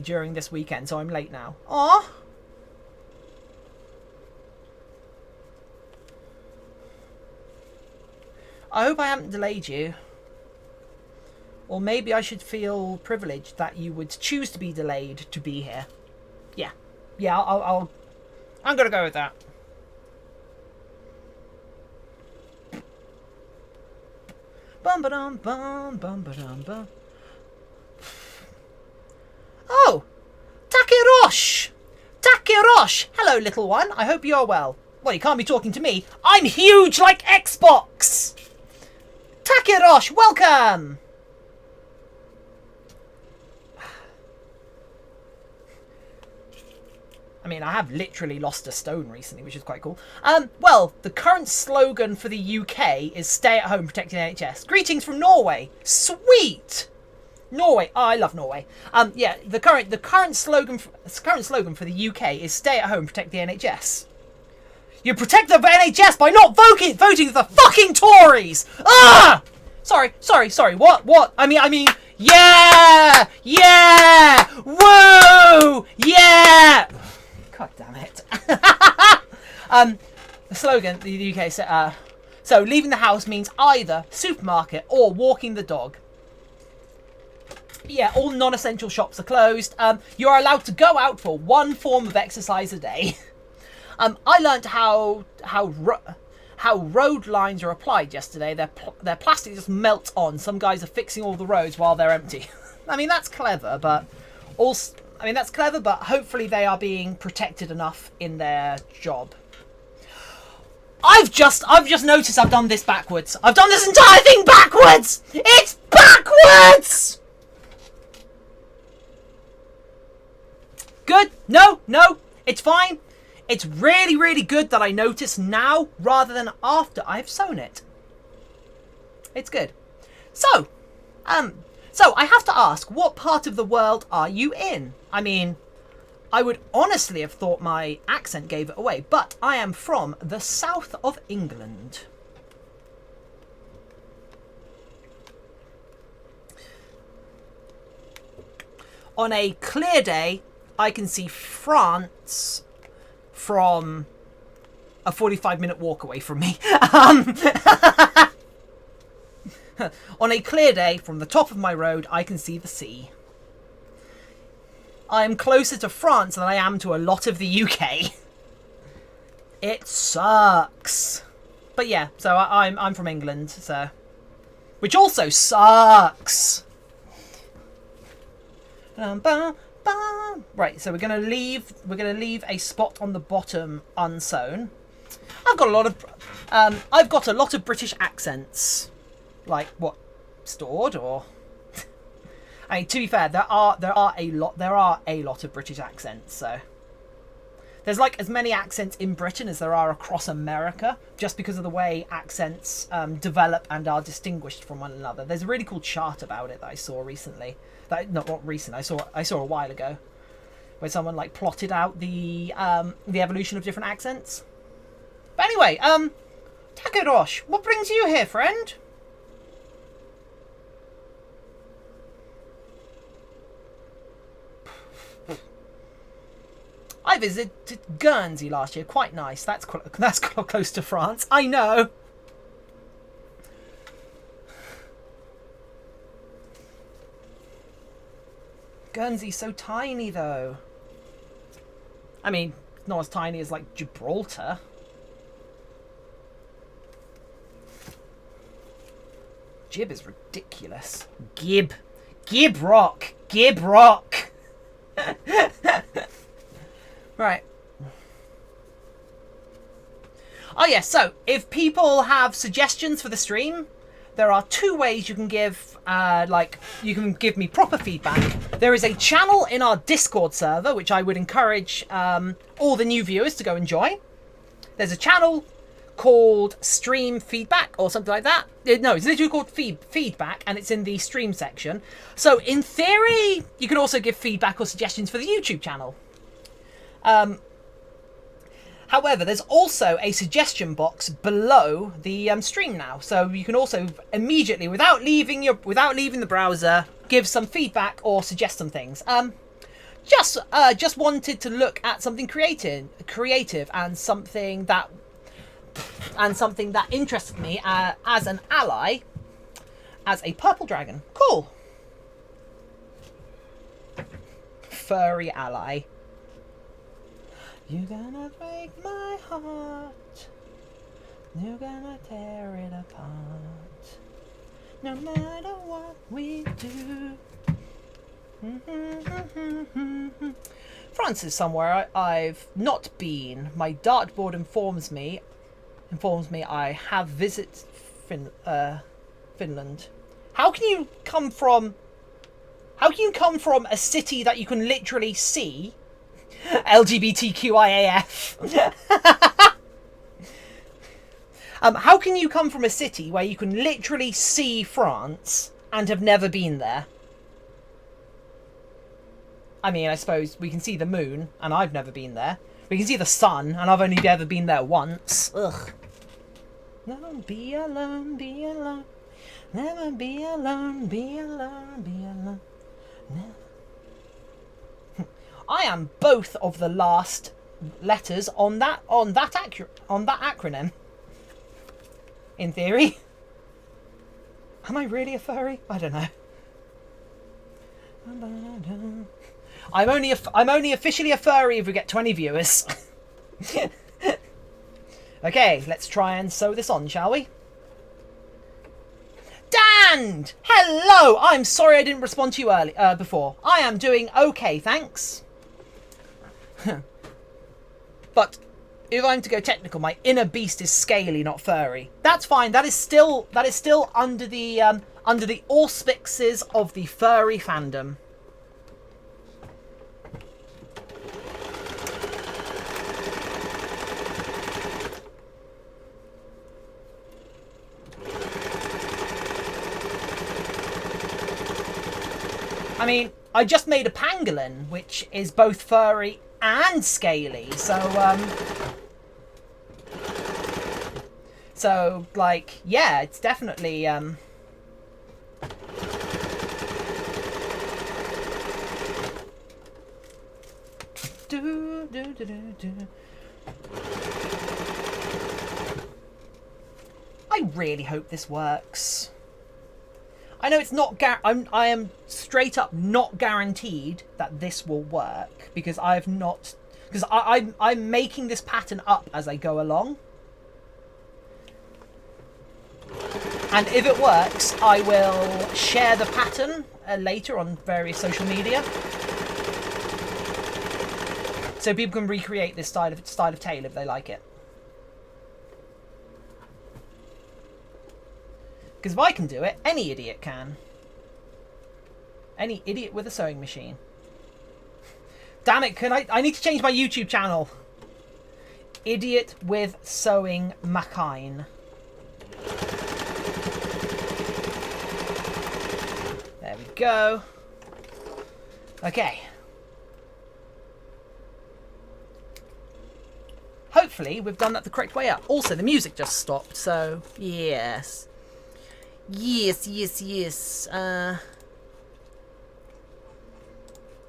during this weekend, so I'm late now. Aww. I hope I haven't delayed you. Or maybe I should feel privileged that you would choose to be delayed to be here. Yeah. Yeah, I'm gonna go with that. Bum ba dum bum bum ba dum bum. Oh! Takerosh! Takerosh! Hello, little one. I hope you're well. Well, you can't be talking to me. I'm huge like Xbox! Takerosh, welcome! I mean, I have literally lost a stone recently, which is quite cool. Well, the current slogan for the UK is "Stay at home, protect the NHS." Greetings from Norway. Sweet. Norway. Oh, I love Norway. Yeah, the current slogan for the UK is "Stay at home, protect the NHS." You protect the NHS by not voting for the fucking Tories. Ah! Sorry. What? I mean. Yeah! Woo! Yeah! God damn it. The slogan, the UK said, so leaving the house means either supermarket or walking the dog. Yeah, all non-essential shops are closed. You are allowed to go out for one form of exercise a day. I learned how road lines are applied yesterday. Their plastic just melts on. Some guys are fixing all the roads while they're empty. I mean, that's clever, but hopefully they are being protected enough in their job. I've just noticed I've done this backwards. I've done this entire thing backwards! It's backwards! Good? No, it's fine. It's really, really good that I notice now rather than after I've sewn it. It's good. So I have to ask, what part of the world are you in? I mean, I would honestly have thought my accent gave it away, but I am from the south of England. On a clear day, I can see France from a 45-minute walk away from me. On a clear day, from the top of my road, I can see the sea. I am closer to France than I am to a lot of the UK. It sucks. But yeah, so I'm from England, so... Which also sucks! Right, so we're gonna leave a spot on the bottom unsewn. I've got a lot of British accents. Like what, stored or? I mean, to be fair, there are a lot of British accents. So there's like as many accents in Britain as there are across America, just because of the way accents develop and are distinguished from one another. There's a really cool chart about it that I saw recently. Not recent. I saw a while ago, where someone like plotted out the evolution of different accents. But anyway, Takerosh, what brings you here, friend? I visited Guernsey last year. Quite nice. That's close to France. I know. Guernsey's so tiny, though. I mean, not as tiny as, like, Gibraltar. Gib is ridiculous. Gib rock. Right. Oh yeah, so if people have suggestions for the stream, there are 2 ways you can give, you can give me proper feedback. There is a channel in our Discord server, which I would encourage all the new viewers to go and join. There's a channel called Stream Feedback or something like that. No, it's literally called Feedback, and it's in the stream section. So in theory, you can also give feedback or suggestions for the YouTube channel. However, there's also a suggestion box below the stream now, so you can also immediately, without leaving the browser, give some feedback or suggest some things. Just wanted to look at something creative, and something that interested me as an ally, as a purple dragon. Cool. Furry ally. You're gonna break my heart. You're gonna tear it apart. No matter what we do. France is somewhere I've not been. My dartboard informs me I have visited Finland. How can you come from a city that you can literally see? LGBTQIAF. How can you come from a city where you can literally see France and have never been there? I mean, I suppose we can see the moon, and I've never been there. We can see the sun, and I've only ever been there once. Ugh. Never be alone, be alone. Never be alone, be alone, be alone. Never. I am both of the last letters on that acronym. In theory. Am I really a furry? I don't know. I'm only officially a furry if we get 20 viewers. Okay, let's try and sew this on, shall we? Dan! Hello! I'm sorry I didn't respond to you before. I am doing okay, thanks. But if I'm to go technical, my inner beast is scaly, not furry. That's fine. That is still under the auspices of the furry fandom. I mean, I just made a pangolin, which is both furry and scaly, so like, yeah, it's definitely I really hope this works. I know it's not I am straight up not guaranteed that this will work, because I'm making this pattern up as I go along. And if it works, I will share the pattern later on various social media, so people can recreate this style of tail if they like it. Because if I can do it, any idiot can. Any idiot with a sewing machine. Damn it, I need to change my YouTube channel. Idiot with sewing machine. There we go. Okay. Hopefully we've done that the correct way up. Also, the music just stopped, so yes. Yes.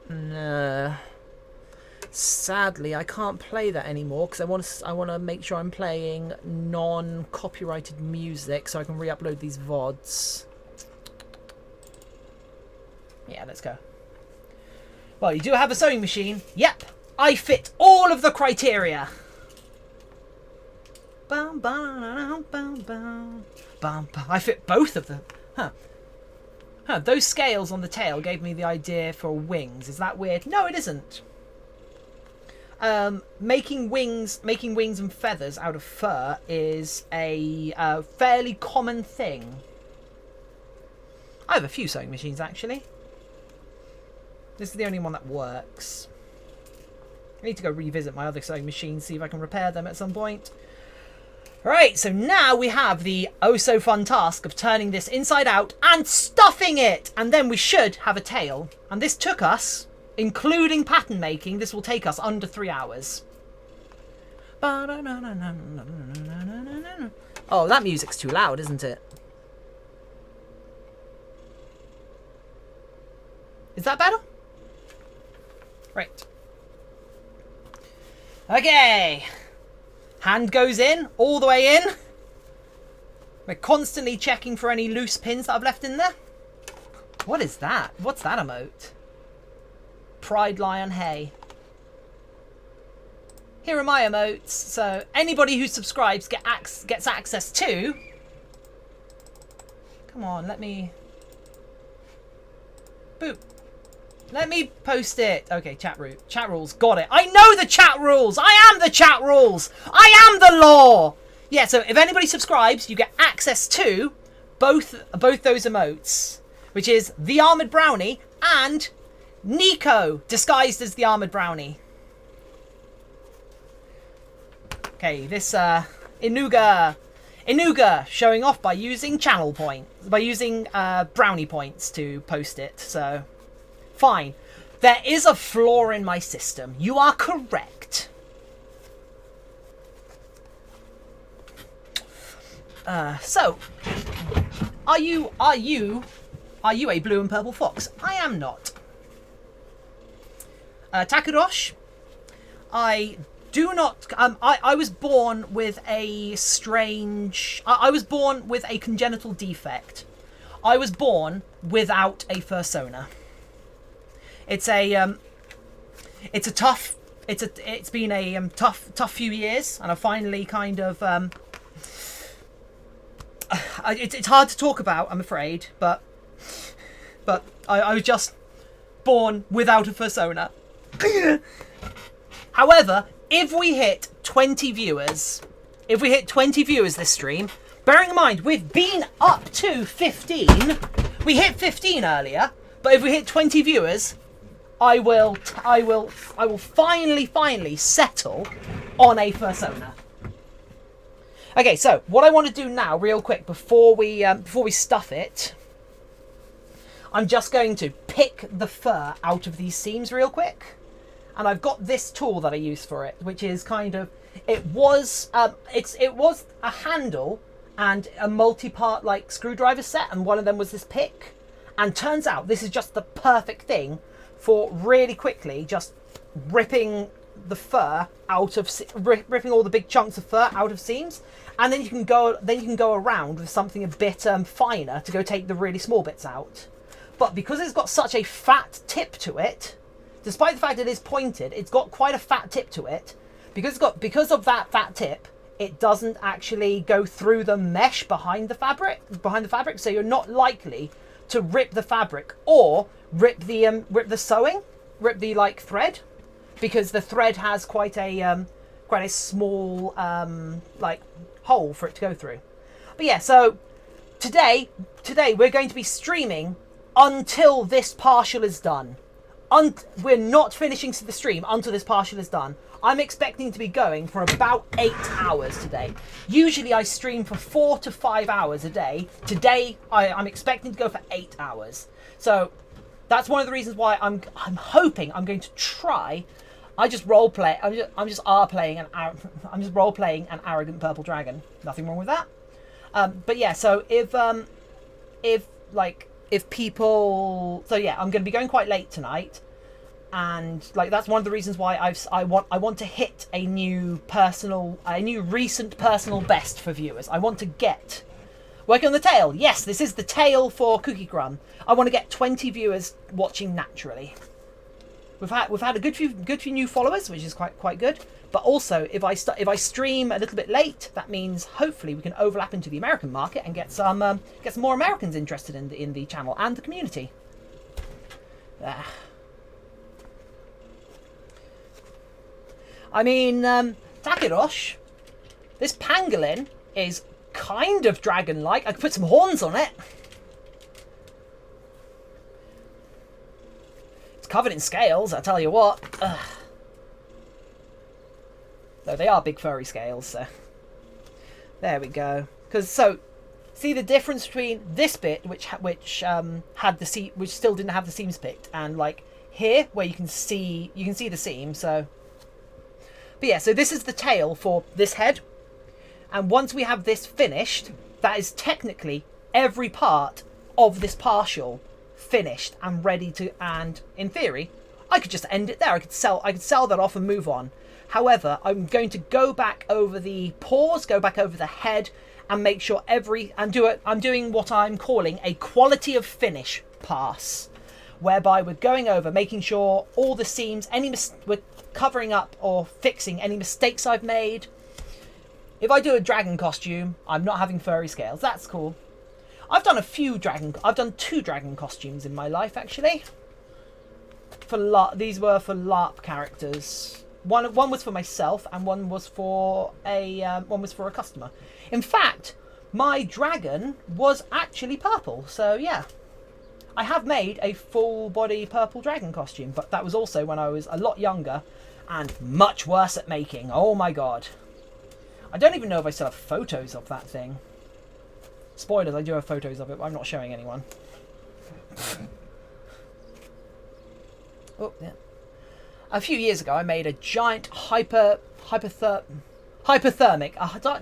No. Sadly, I can't play that anymore because I want to make sure I'm playing non-copyrighted music so I can re-upload these VODs. Yeah, let's go. Well, you do have a sewing machine. Yep, I fit all of the criteria. Bum, bum, bum, bum. I fit both of them. Huh, those scales on the tail gave me the idea for wings. Is that weird? No, it isn't. making wings and feathers out of fur is a fairly common thing. I have a few sewing machines, actually. This is the only one that works. I need to go revisit my other sewing machines, see if I can repair them at some point. Right, so now we have the oh-so-fun task of turning this inside out and stuffing it! And then we should have a tail. And this took us, including pattern making, this will take us under 3 hours. Oh, that music's too loud, isn't it? Is that better? Right. Okay. Hand goes in, all the way in. We're constantly checking for any loose pins that I've left in there. What is that? What's that emote? Pride Lion Hay. Here are my emotes. So anybody who subscribes gets access to... Come on, let me... Boop. Let me post it. Okay, chat rules. Got it. I know the chat rules. I am the chat rules. I am the law. Yeah, so if anybody subscribes, you get access to both those emotes, which is the Armoured Brownie and Nico, disguised as the Armoured Brownie. Okay, this Inuga showing off by using brownie points to post it, so... Fine. There is a flaw in my system. You are correct. So, are you a blue and purple fox? I am not. Takurosh, I do not. I was born with a strange. I was born with a congenital defect. I was born without a fursona. It's been a tough few years, and I finally kind of it's hard to talk about, I'm afraid, but I was just born without a fursona. However, if we hit 20 viewers this stream, bearing in mind we've been up to 15, we hit 15 earlier, but if we hit 20 viewers, I will finally settle on a fursona. Okay, so what I want to do now, real quick, before we stuff it, I'm just going to pick the fur out of these seams real quick, and I've got this tool that I use for it, which is kind of it was a handle and a multi-part like screwdriver set, and one of them was this pick, and turns out this is just the perfect thing for really quickly just ripping the fur out of ripping all the big chunks of fur out of seams, and then you can go around with something a bit finer to go take the really small bits out. But because it's got such a fat tip to it, despite the fact it is pointed, it's got quite a fat tip to it. Because of that fat tip, it doesn't actually go through the mesh behind the fabric, so you're not likely to rip the fabric or rip the thread, because the thread has quite a small like hole for it to go through. But yeah, so today we're going to be streaming until this partial is done. We're not finishing the stream until this partial is done. I'm expecting to be going for about 8 hours today. Usually I stream for 4 to 5 hours a day. Today I'm expecting to go for 8 hours. So that's one of the reasons why I'm hoping I'm going to try. I'm just role playing an arrogant purple dragon. Nothing wrong with that. But yeah, so if people, so yeah, I'm going to be going quite late tonight, and like that's one of the reasons why I want to hit a new recent personal best for viewers. I want to get working on the tail. Yes, this is the tail for Cookie Crumb. I want to get 20 viewers watching naturally. We've had a good few new followers, which is quite good. But also, if I stream a little bit late, that means hopefully we can overlap into the American market and get some more Americans interested in the channel and the community. I mean, Takerosh, this pangolin is kind of dragon-like. I could put some horns on it. It's covered in scales, I tell you what. Ugh. Though they are big furry scales, so... There we go. Because, so... See the difference between this bit, which had the seam, which still didn't have the seams picked, and like here, where you can see the seam. So, but yeah, so this is the tail for this head, and once we have this finished, that is technically every part of this partial finished and ready to. And in theory, I could just end it there. I could sell that off and move on. However, I'm going to go back over the paws, go back over the head, and make sure I'm doing what I'm calling a quality of finish pass, whereby we're going over, making sure all the seams, we're covering up or fixing any mistakes I've made. If I do a dragon costume, I'm not having furry scales. That's cool. I've done two dragon costumes in my life, actually. These were for LARP characters. One was for myself, and one was for a customer. In fact, my dragon was actually purple, so yeah. I have made a full body purple dragon costume, but that was also when I was a lot younger and much worse at making. Oh my god. I don't even know if I still have photos of that thing. Spoilers, I do have photos of it, but I'm not showing anyone. Oh, yeah. A few years ago, I made a giant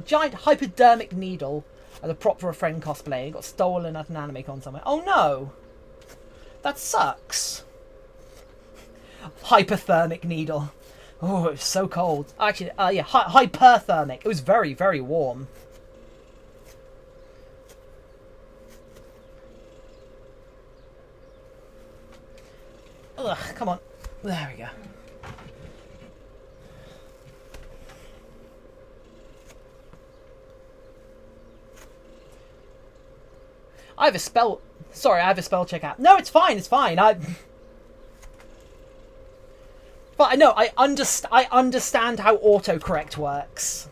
giant hypodermic needle as a prop for a friend cosplay. It got stolen at an anime con somewhere. Oh no! That sucks. Hypothermic needle. Oh, it was so cold. Actually, yeah, hyperthermic. It was very, very warm. Ugh, come on. There we go. I have a spell check out. No, it's fine. It's fine. But I know I understand how autocorrect works.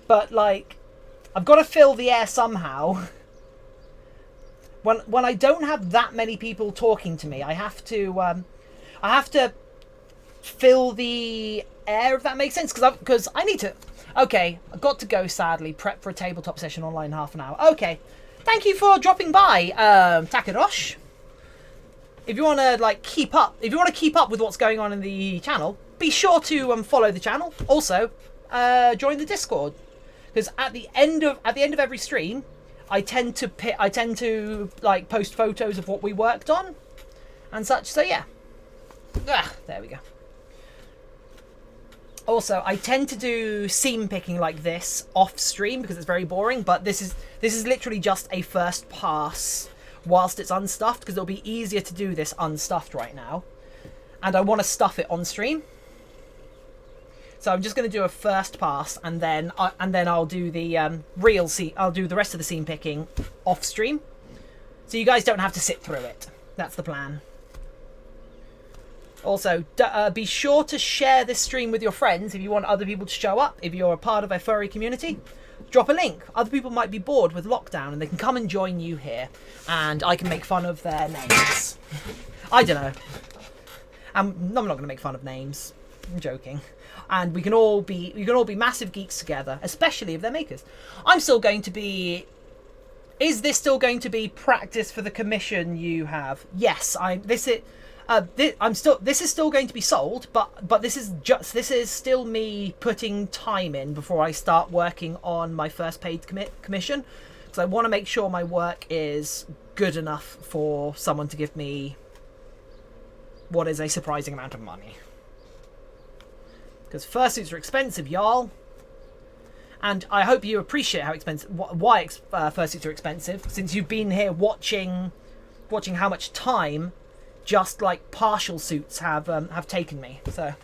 But like, I've got to fill the air somehow. When I don't have that many people talking to me, I have to fill the air, if that makes sense, because I need to. Okay, I've got to go, sadly. Prep for a tabletop session online in half an hour. Okay, thank you for dropping by, Takerosh. If you want to keep up with what's going on in the channel, be sure to follow the channel. Also, join the Discord, because at the end of every stream, I tend to post photos of what we worked on and such. So yeah. There we go. Also, I tend to do seam picking like this off stream because it's very boring, but this is literally just a first pass whilst it's unstuffed, because it'll be easier to do this unstuffed right now. And I want to stuff it on stream. So I'm just going to do a first pass, and then I'll do the I'll do the rest of the seam picking off stream. So you guys don't have to sit through it. That's the plan. Also, be sure to share this stream with your friends if you want other people to show up. If you're a part of a furry community, drop a link. Other people might be bored with lockdown and they can come and join you here, and I can make fun of their names. I don't know. I'm not going to make fun of names. I'm joking. And we can all be massive geeks together, especially if they're makers. I'm still going to be. Is this still going to be practice for the commission you have? Yes, This is still going to be sold, but this is still me putting time in before I start working on my first paid commission, because I want to make sure my work is good enough for someone to give me what is a surprising amount of money. Because fursuits are expensive, y'all, and I hope you appreciate how expensive why fursuits are expensive, since you've been here watching how much time just like partial suits have taken me. So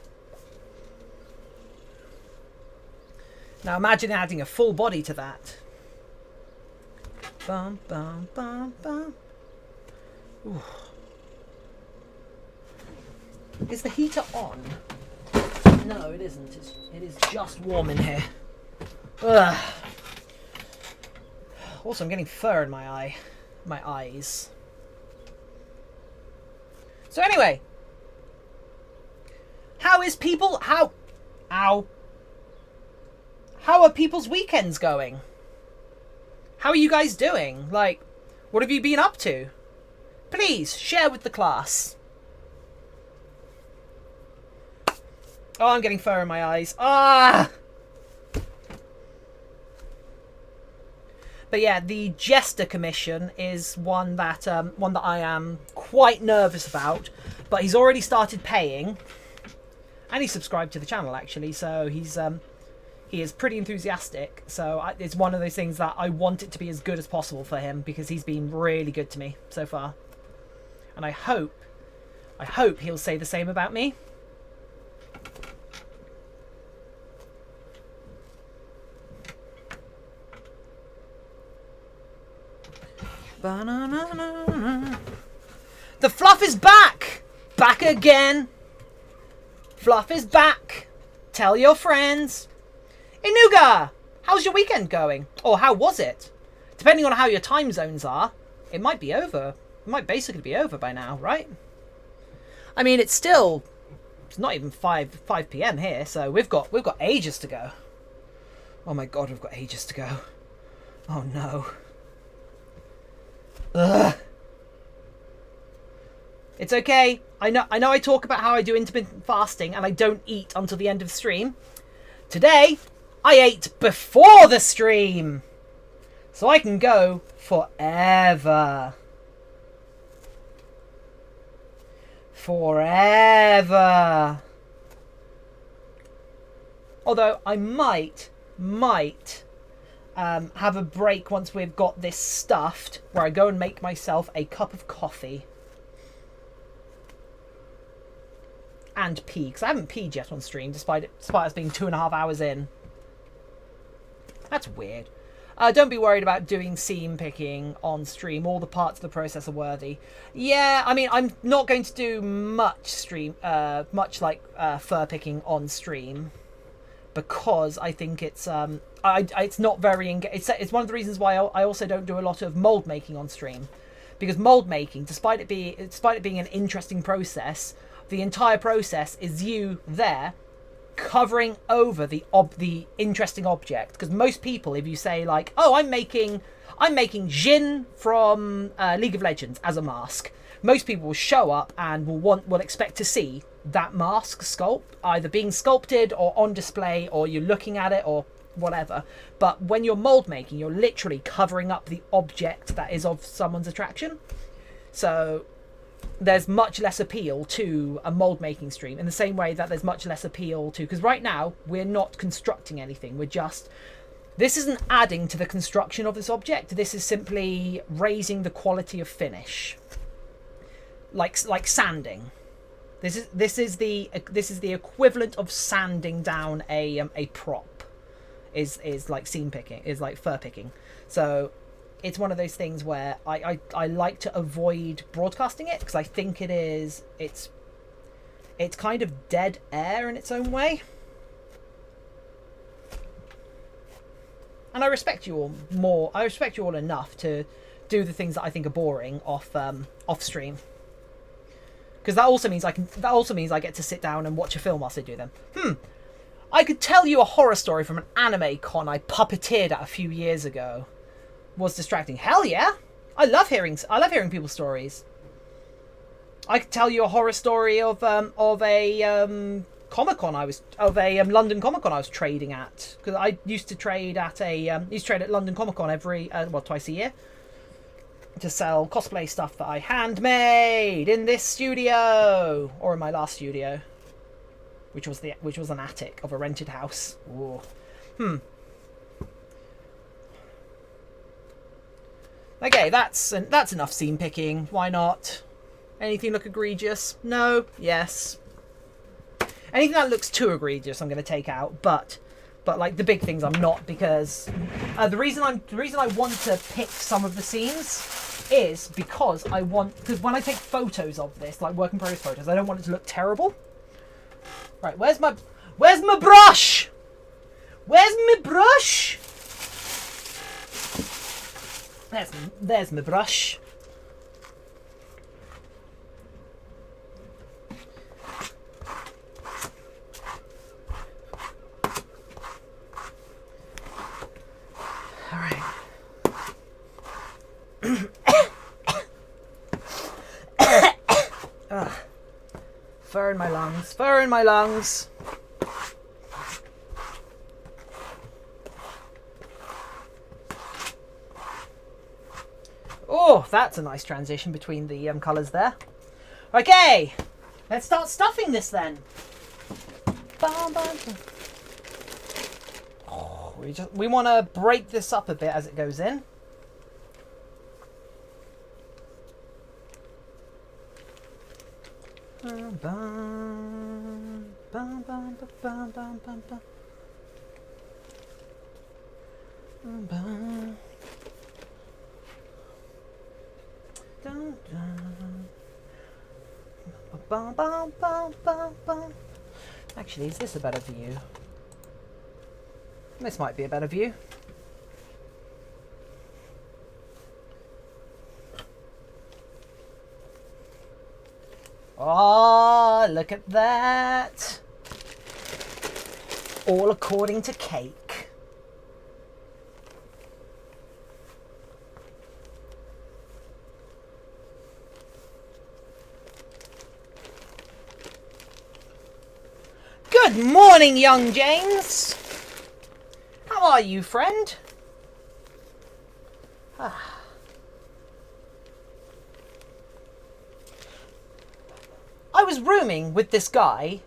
now imagine adding a full body to that. Bum, bum, bum, bum. Ooh. Is the heater on? No, it isn't. It is just warm in here. Ugh. Also, I'm getting fur in my eyes. So anyway, how are people's weekends going? How are you guys doing? Like, what have you been up to? Please share with the class. Oh, I'm getting fur in my eyes. Ah! But yeah, the Jester Commission is one that I am quite nervous about. But he's already started paying, and he's subscribed to the channel actually, so he is pretty enthusiastic. So it's one of those things that I want it to be as good as possible for him, because he's been really good to me so far, and I hope he'll say the same about me. The fluff is back! Back again! Fluff is back! Tell your friends! Inuga! How's your weekend going? Or how was it? Depending on how your time zones are, it might be over. It might basically be over by now, right? I mean, it's not even 5 p.m. here, so we've got ages to go. Oh my god, we've got ages to go. Oh no. Ugh. It's okay. I know I talk about how I do intermittent fasting and I don't eat until the end of the stream. Today, I ate before the stream, so I can go forever. Forever. Although I might have a break once we've got this stuffed, where I go and make myself a cup of coffee and pee, because I haven't peed yet on stream, despite us being 2.5 hours in. That's weird. Don't be worried about doing seam picking on stream. All the parts of the process are worthy. Yeah, I mean, I'm not going to do much fur picking on stream, because I think it's not very it's one of the reasons why I also don't do a lot of mold making on stream, because mold making, despite it being an interesting process, the entire process is you there covering over the interesting object. Because most people, if you say like, oh, I'm making Jin from League of Legends as a mask, most people will show up and will expect to see that mask sculpt either being sculpted or on display, or you're looking at it or whatever. But when you're mold making, you're literally covering up the object that is of someone's attraction. So there's much less appeal to a mold making stream, in the same way that there's much less appeal to, because right now we're not constructing anything, this isn't adding to the construction of this object, this is simply raising the quality of finish, like sanding. This is the equivalent of sanding down a prop, is like seam picking, is like fur picking. So it's one of those things where I like to avoid broadcasting it, because I think it's kind of dead air in its own way. And I respect you all more. I respect you all enough to do the things that I think are boring off stream. Because that also means I get to sit down and watch a film whilst I do them. I could tell you a horror story from an anime con I puppeteered at a few years ago. Was distracting. Hell yeah! I love hearing people's stories. I could tell you a horror story of a Comic-Con London Comic-Con I was trading at, because I used to trade at London Comic-Con twice a year, to sell cosplay stuff that I handmade in this studio, or in my last studio, which was an attic of a rented house. Ooh. Okay, that's enough seam picking. Why not? Anything look egregious? No. Yes. Anything that looks too egregious, I'm going to take out. But But like the big things I'm not, because the reason I want to pick some of the scenes is because because when I take photos of this, like work in progress photos, I don't want it to look terrible. Right, where's my brush? Where's my brush? There's my brush. All right. Fur in my lungs. Fur in my lungs. Oh, that's a nice transition between the colours there. Okay, let's start stuffing this then. Oh, we want to break this up a bit as it goes in. Actually, is this a better view? This might be a better view. Oh, look at that. All according to Cake. Good morning, young James. How are you, friend? I was rooming with this guy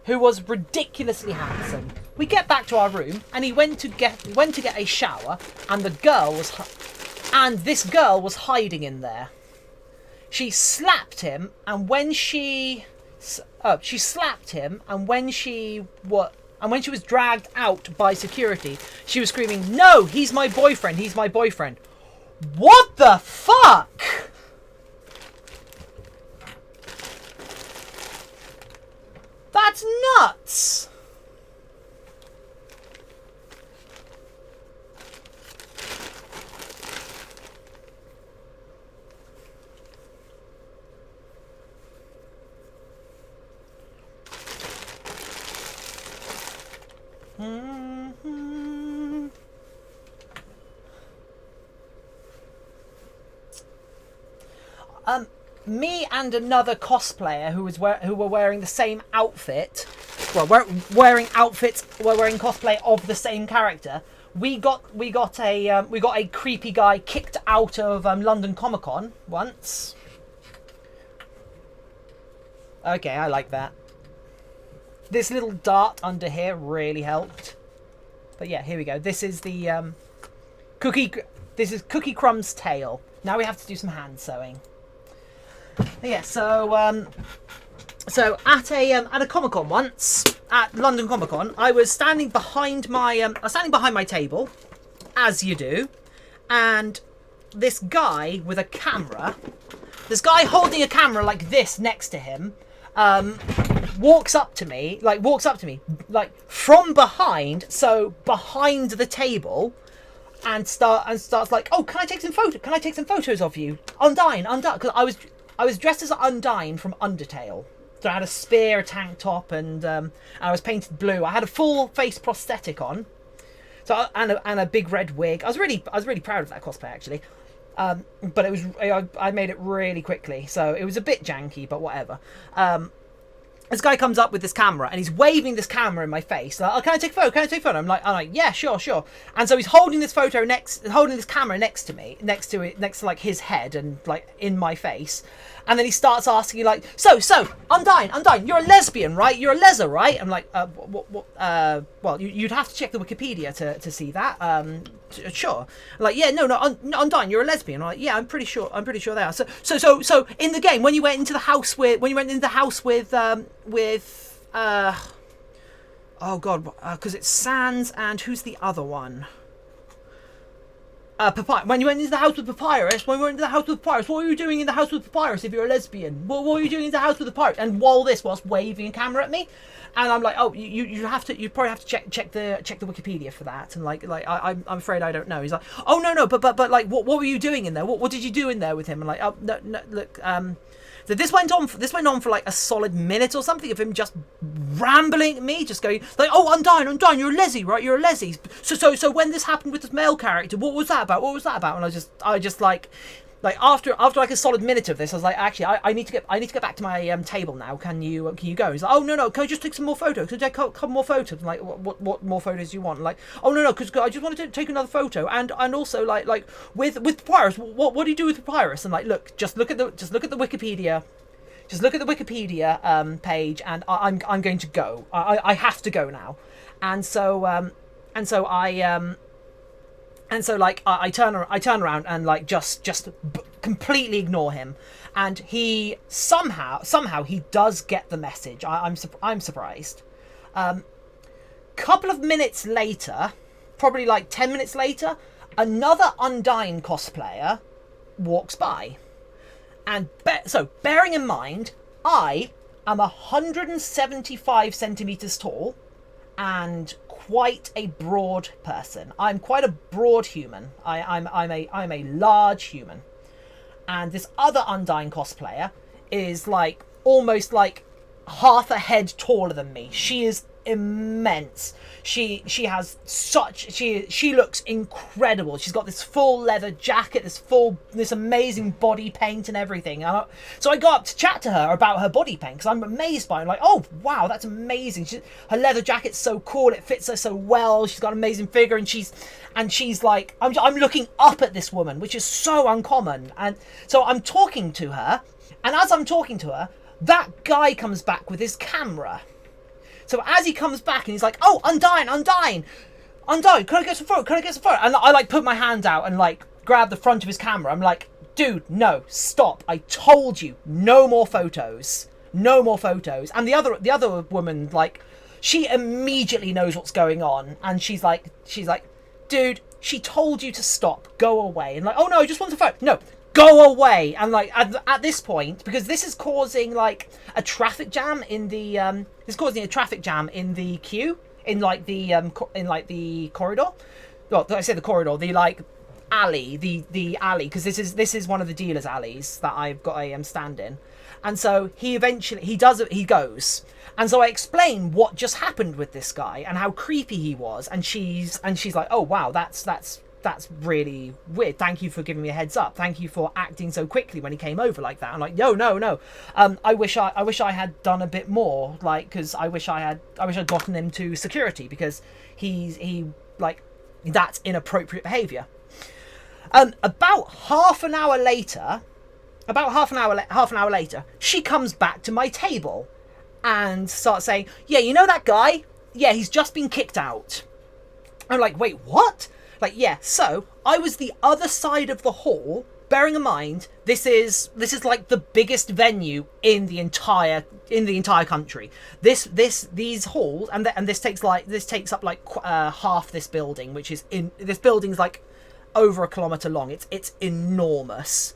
who was ridiculously handsome. We get back to our room and he went to get a shower, and this girl was hiding in there. She slapped him, and when she slapped him, and when she was dragged out by security, she was screaming, "No, he's my boyfriend, he's my boyfriend." What the fuck? That's nuts! Me and another cosplayer who were wearing the same outfit, we're wearing cosplay of the same character. We got a creepy guy kicked out of London Comic Con once. Okay, I like that. This little dart under here really helped. But yeah, here we go. This is the Cookie Crumb's tail. Now we have to do some hand sewing. Yeah, so at a Comic Con once, at London Comic Con, I was standing behind my table, as you do, and this guy with a camera, this guy holding a camera like this next to him, walks up to me from behind, so behind the table, and starts like, "Oh, can I take some photos of you, Undyne?" Because I was dressed as Undyne from Undertale. So I had a spear, a tank top, and I was painted blue. I had a full face prosthetic on, so and a big red wig. I was really proud of that cosplay actually. But I made it really quickly, so it was a bit janky, but whatever. This guy comes up with this camera and he's waving this camera in my face. Like, "Oh, can I take a photo? Can I take a photo?" I'm like, "Yeah, sure." And so he's holding this camera next to like his head and like in my face. And then he starts asking you like, so, Undyne, you're a lesbian, right? You're a leser, right? I'm like, well, you'd have to check the Wikipedia to see that. Sure. Like, yeah, no, Undyne, you're a lesbian. I'm like, yeah, I'm pretty sure they are. So in the game, when you went into the house with Oh god, because it's Sans and who's the other one? When you went into the house with Papyrus, what were you doing in the house with Papyrus if you're a lesbian? What were you doing in the house with Papyrus? And whilst waving a camera at me, and I'm like, oh, you probably have to check the Wikipedia for that, and I'm afraid I don't know. He's like, oh no, but like what were you doing in there? What did you do in there with him? And like, oh no, look, so this went on for like a solid minute or something of him just rambling at me, just going like, "Oh, I'm dying, you're a lessy, right? You're a lessy." So when this happened with this male character, what was that about? And I just like after like a solid minute of this, I was like, actually, I need to get back to my table now. Can you go? He's like, oh no, can I just take some more photos? Can I take a couple more photos? I'm like, what more photos do you want? Like, oh no, because I just wanted to take another photo, and also like with Papyrus, what do you do with Papyrus? And like, look, just look at the Wikipedia. Just look at the Wikipedia page, and I'm going to go. I have to go now, and so I turn around and like just completely ignore him, and he somehow he does get the message. I'm surprised. Couple of minutes later, probably like 10 minutes later, another Undyne cosplayer walks by. And so, bearing in mind, I am 175 centimeters tall and quite a broad person. I'm quite a broad human. I'm a large human. And this other Undyne cosplayer is like almost like half a head taller than me. She is immense. She looks incredible. She's got this full leather jacket, this amazing body paint and everything. So I go up to chat to her about her body paint because I'm amazed by it. I'm like, oh wow, that's amazing. Her leather jacket's so cool. It fits her so well. She's got an amazing figure, and she's like, I'm looking up at this woman, which is so uncommon. And so I'm talking to her, and as I'm talking to her, that guy comes back with his camera. So as he comes back and he's like, oh, Undyne, can I get some photo? And I like put my hand out and like grab the front of his camera. I'm like, dude, no, stop. I told you, no more photos. And the other woman, like, she immediately knows what's going on. And she's like, dude, she told you to stop, go away. And like, oh no, I just want a photo. No, go away. And like at this point, because this is causing like a traffic jam in the queue, in like the corridor. Well, I say the corridor, the like alley, the alley, because this is one of the dealers' alleys that I've got a stand in. And so he goes. And so I explain what just happened with this guy and how creepy he was, and she's like, oh wow, that's really weird. Thank you for giving me a heads up. Thank you for acting so quickly when he came over like that. I'm like, no. I wish I had done a bit more, like, because I wish I'd gotten him to security, because he like, that's inappropriate behaviour. About half an hour later, she comes back to my table and starts saying, yeah, you know that guy? Yeah, he's just been kicked out. I'm like, wait, what? Like, yeah, so I was the other side of the hall, bearing in mind this is like the biggest venue in the entire country. These halls, and this takes up like half this building, this building's like over a kilometre long. It's enormous.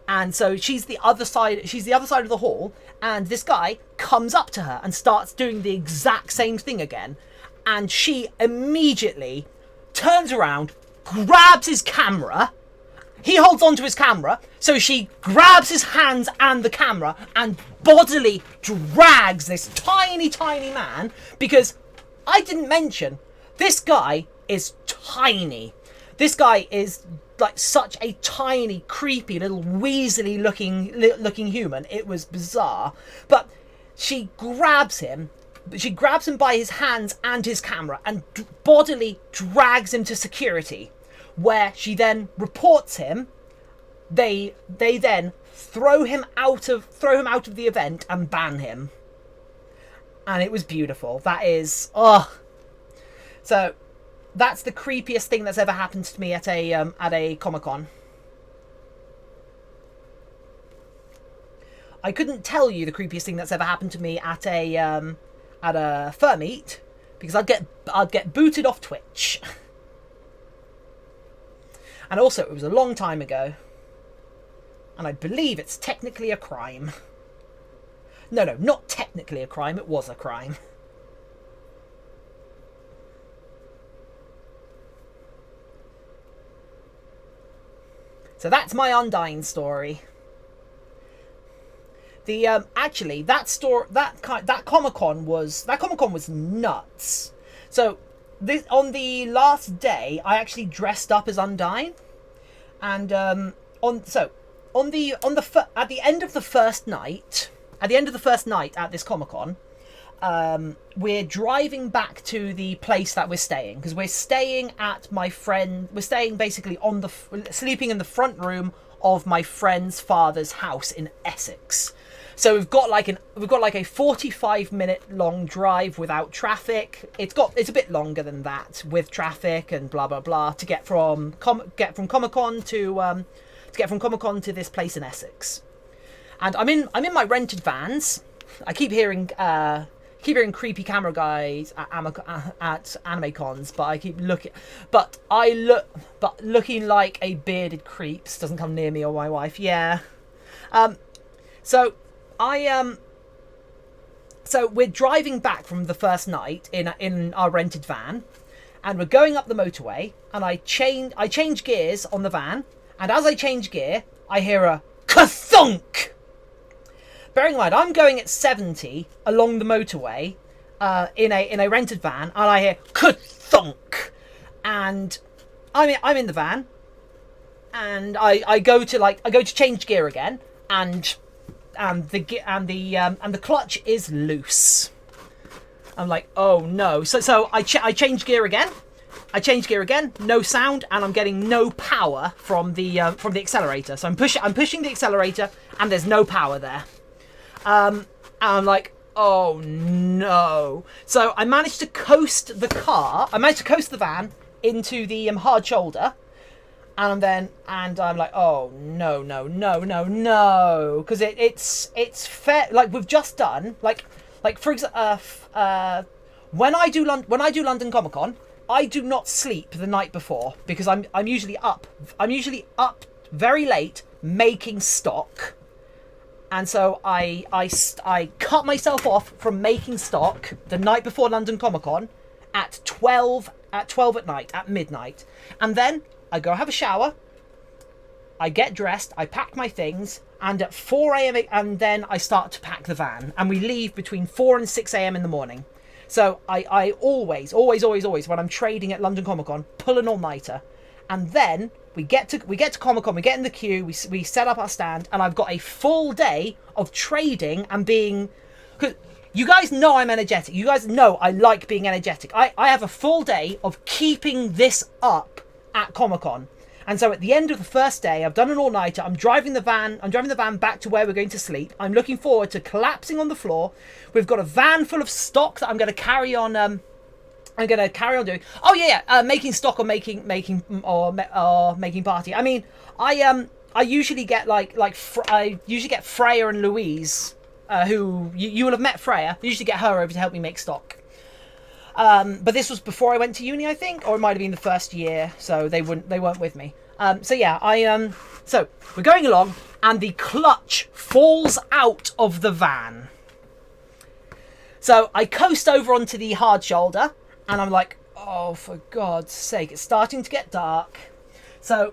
And so she's the other side of the hall, and this guy comes up to her and starts doing the exact same thing again, and she immediately turns around, grabs his camera. He holds onto his camera, so she grabs his hands and the camera and bodily drags this tiny man, because I didn't mention, this guy is tiny. This guy is like such a tiny, creepy, little weaselly looking human. It was bizarre. But she grabs him by his hands and his camera and bodily drags him to security, where she then reports him. They then throw him out of the event and ban him. And it was beautiful. That is, so that's the creepiest thing that's ever happened to me at a Comic-Con. I couldn't tell you the creepiest thing that's ever happened to me at a fur meet, because I'd get booted off Twitch. And also, it was a long time ago, and I believe it's technically a crime. No, not technically a crime, it was a crime. So that's my Undying story. The actually that Comic-Con was nuts. So on the last day, I actually dressed up as Undying, and at the end of the first night at this Comic-Con, we're driving back to the place that we're staying, because we're staying basically sleeping in the front room of my friend's father's house in Essex. So we've got like a 45-minute long drive without traffic. It's a bit longer than that with traffic and blah blah blah to get from Comic-Con to this place in Essex. And I'm in my rented vans. I keep hearing creepy camera guys at anime cons, but looking like a bearded creeps doesn't come near me or my wife. Yeah. So we're driving back from the first night in our rented van, and we're going up the motorway, and I change gears on the van, and as I change gear, I hear a ka-thunk. Bearing in mind, I'm going at 70 along the motorway in a rented van, and I hear ka-thunk, and I'm in the van, and I go to change gear again, and the clutch is loose. I'm like, oh no! So I change gear again. No sound, and I'm getting no power from the accelerator. So I'm pushing the accelerator, and there's no power there. And I'm like, oh no! So I managed to coast the van into the hard shoulder. And I'm like, oh no, because it's fair. Like we've just done, like for example, when I do London Comic Con, I do not sleep the night before, because I'm usually up very late making stock, and so I cut myself off from making stock the night before London Comic Con at 12 at night, at midnight, and then I go have a shower, I get dressed, I pack my things, and at 4 a.m. and then I start to pack the van, and we leave between 4 and 6 a.m. in the morning. So I always, when I'm trading at London Comic Con, pull an all-nighter, and then we get to Comic Con, we get in the queue, we set up our stand, and I've got a full day of trading and being. Cause you guys know I'm energetic. You guys know I like being energetic. I have a full day of keeping this up at Comic-Con. And so at the end of the first day, I've done an all-nighter, I'm driving the van back to where we're going to sleep. I'm looking forward to collapsing on the floor. We've got a van full of stock that I'm going to carry on doing. Oh yeah, making stock or making party. I mean, I usually get I usually get Freya and Louise, who you will have met Freya. I usually get her over to help me make stock. But this was before I went to uni, I think, or it might have been the first year, so they weren't with me. So yeah, so we're going along, and the clutch falls out of the van. So I coast over onto the hard shoulder, and I'm like, oh, for God's sake, it's starting to get dark. So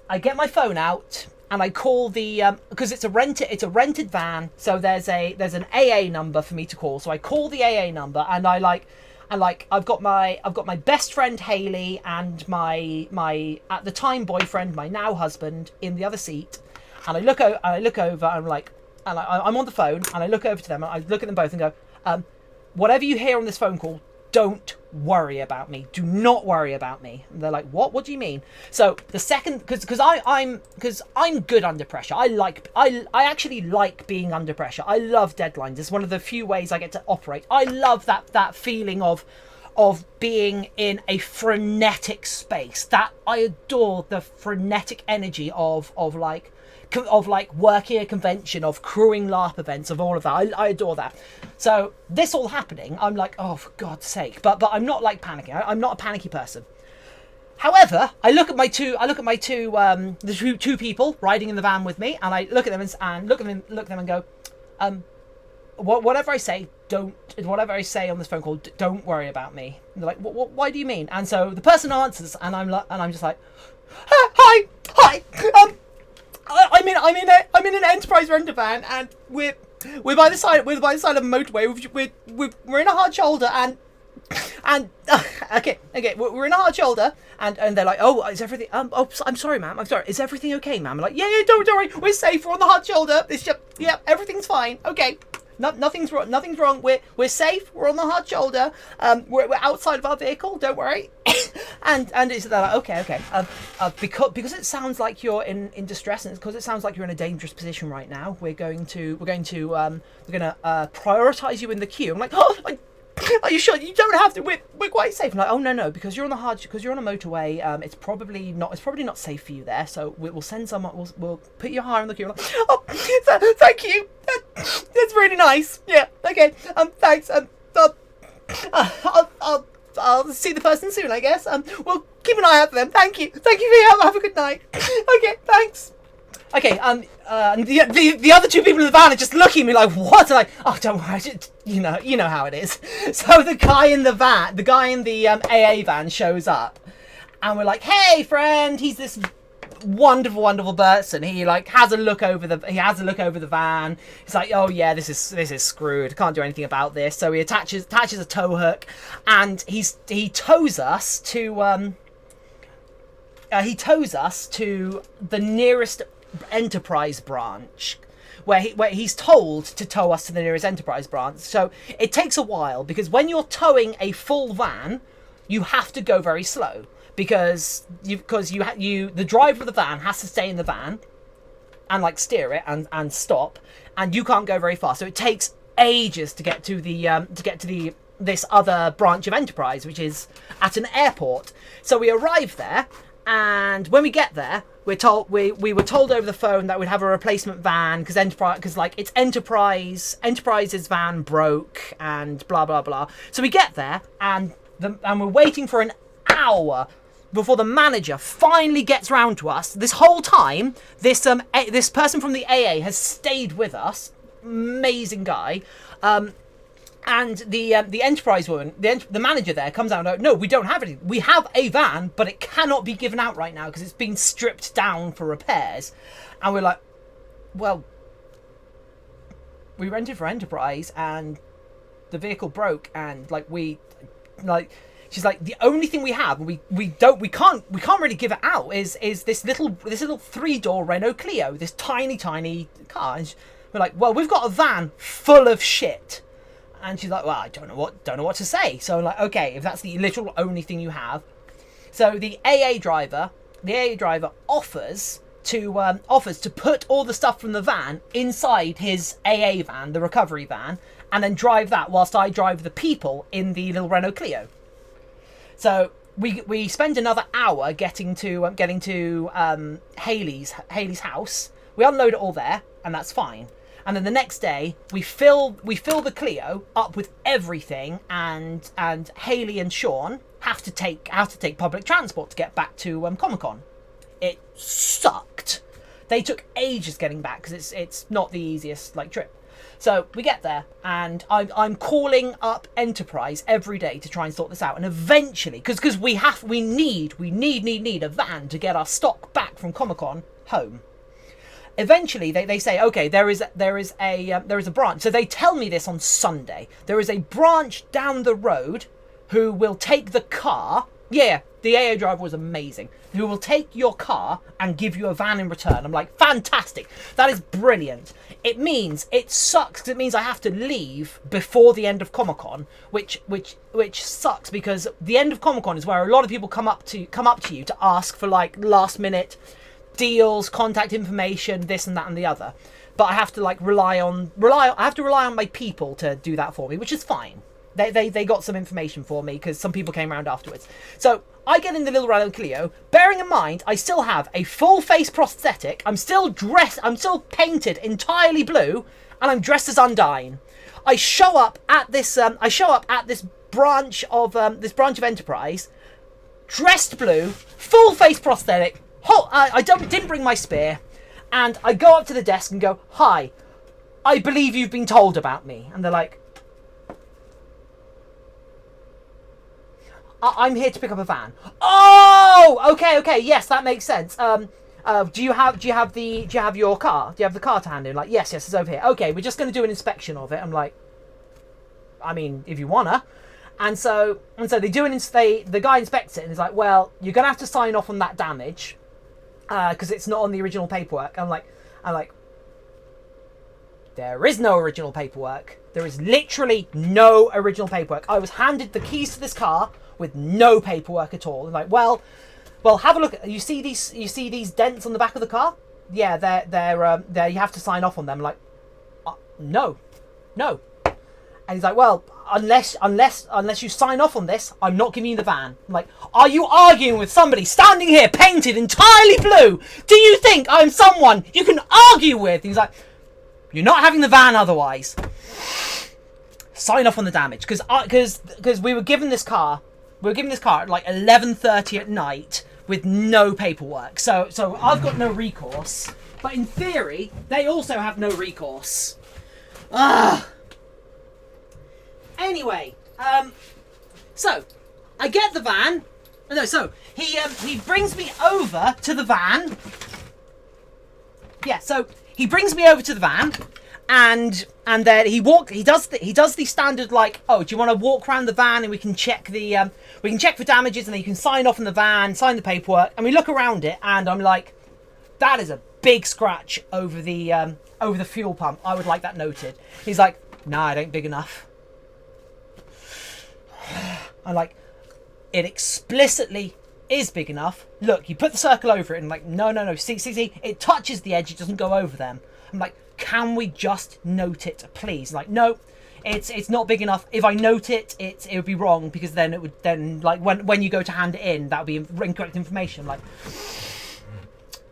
I get my phone out, and I call the because it's a rented van, so there's an AA number for me to call. So I call the AA number, and I've got my best friend Haley and my at the time boyfriend, my now husband, in the other seat, and I look over, and I'm like, I'm on the phone, and I look over to them, and I look at them both and go, whatever you hear on this phone call, don't worry about me. Do not worry about me. And they're like, what? What do you mean? So the second, because I'm good under pressure. I actually like being under pressure. I love deadlines. It's one of the few ways I get to operate. I love that feeling of being in a frenetic space. That I adore the frenetic energy of like of like working a convention, of crewing LARP events, of all of that. I adore that. So this all happening, I'm like, oh, for God's sake. But I'm not like panicking. I'm not a panicky person. However, I look at the two people riding in the van with me, and I look at them and look at them and go, whatever I say on this phone call, don't worry about me. And they're like, why do you mean? And so the person answers, and I'm just like, hi. I'm in an Enterprise renter van, and we're by the side of a motorway. We're in a hard shoulder, and okay, we're in a hard shoulder, and they're like, oh, is everything? I'm sorry, ma'am. I'm sorry. Is everything okay, ma'am? I'm like, yeah, don't worry. We're safe. We're on the hard shoulder. It's just, yeah, everything's fine. Okay. Nothing's wrong. We're safe. We're on the hard shoulder. We're outside of our vehicle. Don't worry. and it's like, okay. Because it sounds like you're in distress, and it's because it sounds like you're in a dangerous position right now. We're going to prioritize you in the queue. I'm like, oh, are you sure? You don't have to. We're quite safe. I'm like, oh no, because you're on a motorway. It's probably not safe for you there. So we'll send someone. We'll put you higher in the queue. I'm like, oh, thank you. That's really nice. Yeah. Okay. Thanks. I'll see the person soon, I guess. We'll keep an eye out for them. Thank you for your help. Have a good night. Okay. Thanks. Okay, and the other two people in the van are just looking at me like, what? And oh, don't worry, you know how it is. So the guy in the AA van shows up, and we're like, hey, friend, he's this wonderful person. He like has a look over the van. He's like, oh yeah, this is screwed. Can't do anything about this. So he attaches a tow hook, and he tows us to the nearest Enterprise branch, where he's told to tow us to the nearest Enterprise branch. So it takes a while, because when you're towing a full van, you have to go very slow, because the driver of the van has to stay in the van and like steer it and stop, and you can't go very fast. So it takes ages to get to this other branch of Enterprise, which is at an airport. So we arrive there, and when we get there, we were told over the phone that we'd have a replacement van because it's Enterprise's van broke and blah blah blah. So we get there, and we're waiting for an hour before the manager finally gets round to us. This whole time, this person from the AA has stayed with us. Amazing guy. And the Enterprise woman, the manager there, comes out and goes, no, we don't have any. We have a van, but it cannot be given out right now because it's been stripped down for repairs. And we're like, well, we rented for Enterprise, and the vehicle broke, and she's like, the only thing we have, we can't really give it out, is this little 3-door Renault Clio, this tiny car. And we're like, well, we've got a van full of shit. And she's like, well, I don't know what to say. So I'm like, okay, if that's the literal only thing you have. So the AA driver offers to put all the stuff from the van inside his AA van, the recovery van, and then drive that whilst I drive the people in the little Renault Clio. So we spend another hour getting to Haley's house. We unload it all there, and that's fine. And then the next day, we fill the Clio up with everything, and Haley and Sean have to take public transport to get back to Comic-Con. It sucked. They took ages getting back because it's not the easiest trip. So we get there, and I'm calling up Enterprise every day to try and sort this out. And eventually, because we need a van to get our stock back from Comic-Con home. Eventually, they say, okay, there is a branch. So they tell me this on Sunday. There is a branch down the road who will take the car. Yeah, the AA driver was amazing. Who will take your car and give you a van in return. I'm like, fantastic. That is brilliant. It means it sucks because it means I have to leave before the end of Comic-Con, which sucks because the end of Comic-Con is where a lot of people come up to you to ask for last minute deals, contact information, this and that and the other. But I have to rely on my people to do that for me, which is fine. They got some information for me because some people came around afterwards. So I get in the little Rhino Clio, bearing in mind I still have a full face prosthetic. I'm still dressed. I'm still painted entirely blue, and I'm dressed as Undyne. I show up at this. Branch of Enterprise, dressed blue, full face prosthetic. I didn't bring my spear, and I go up to the desk and go, "Hi, I believe you've been told about me." And they're like, "I'm here to pick up a van." Oh, okay, yes, that makes sense. Do you have your car? Do you have the car to hand in? Like, yes, it's over here. Okay, we're just going to do an inspection of it. I'm like, I mean, if you wanna. And so they do the guy inspects it and he's like, well, you're gonna have to sign off on that damage because it's not on the original paperwork. I'm like, there is no original paperwork. There is literally no original paperwork. I was handed the keys to this car with no paperwork at all. And like, well, have a look. You see these dents on the back of the car? Yeah, they're you have to sign off on them. I'm like, no. And he's like, well, unless you sign off on this, I'm not giving you the van. I'm like, are you arguing with somebody standing here painted entirely blue? Do you think I'm someone you can argue with? And he's like, you're not having the van otherwise. Sign off on the damage. Because we were given this car at like 11:30 at night with no paperwork. So I've got no recourse. But in theory, they also have no recourse. Anyway, so I get the van. No, so he brings me over to the van. Yeah, so he brings me over to the van, and then he does the standard like, oh, do you want to walk around the van and we can check for damages, and then you can sign off on the van, sign the paperwork, and we look around it, and I'm like, that is a big scratch over the fuel pump. I would like that noted. He's like, nah, it ain't big enough. I'm like, it explicitly is big enough. Look, you put the circle over it, and I'm like, no. See, it touches the edge, it doesn't go over them. I'm like, can we just note it, please? Like, no, it's not big enough. If I note it, it would be wrong, because then it would like when you go to hand it in, that would be incorrect information. I'm like,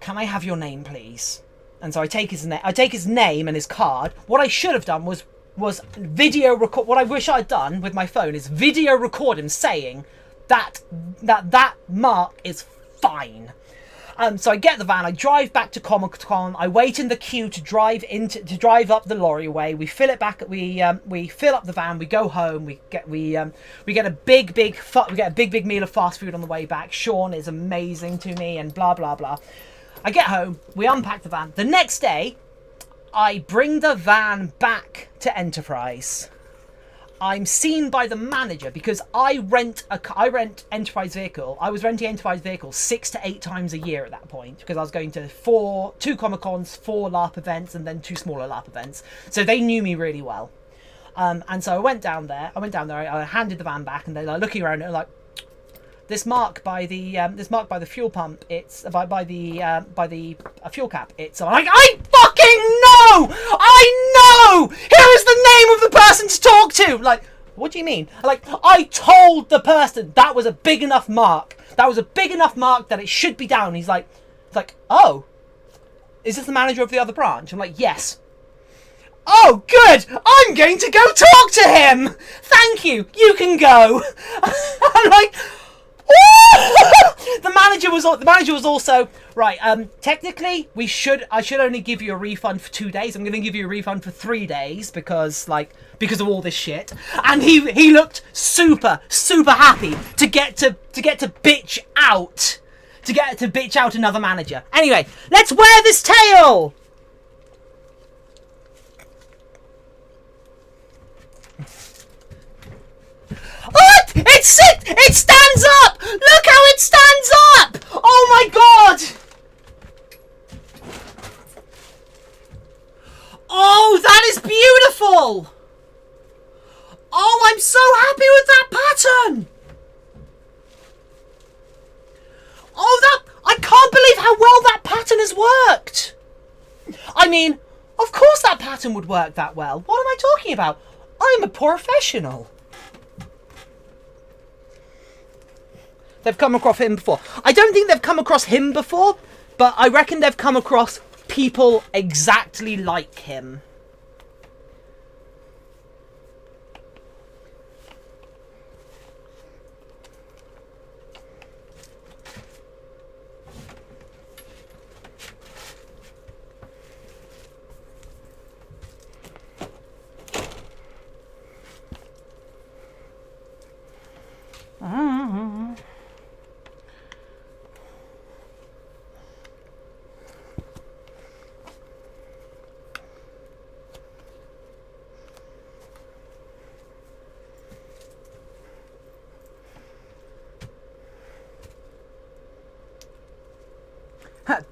can I have your name, please? And so I take his name and his card. What I should have done was video record. What I wish I'd done with my phone is video record him saying that mark is fine. So I get the van, I drive back to Comic-Con, I wait in the queue to drive up the lorry-way. We fill it back. We fill up the van. We go home. We get a big meal of fast food on the way back. Sean is amazing to me, and blah blah blah. I get home. We unpack the van. The next day, I bring the van back to Enterprise. I'm seen by the manager because I rent Enterprise vehicle. I was renting Enterprise vehicles 6 to 8 times a year at that point, because I was going to 2 Comic-Cons, 4 LARP events, and then 2 smaller LARP events. So they knew me really well. And so I went down there. I handed the van back, and they're like looking around and like, this mark by the fuel pump. It's by the fuel cap. It's like, I fucking know. I know. Here is the name of the person to talk to. Like, what do you mean? Like, I told the person that was a big enough mark. That was a big enough mark that it should be down. He's like, oh, is this the manager of the other branch? I'm like, yes. Oh, good. I'm going to go talk to him. Thank you. You can go. I'm like, the manager was also right. Technically, I should only give you a refund for 2 days. I'm going to give you a refund for 3 days because of all this shit. And he looked super happy to get to bitch out another manager. Anyway, let's wear this tail. What? It stands up! Look how it stands up! Oh my god! Oh, that is beautiful! Oh, I'm so happy with that pattern! Oh, I can't believe how well that pattern has worked! I mean, of course that pattern would work that well. What am I talking about? I'm a professional. They've come across him before. I don't think they've come across him before, but I reckon they've come across people exactly like him.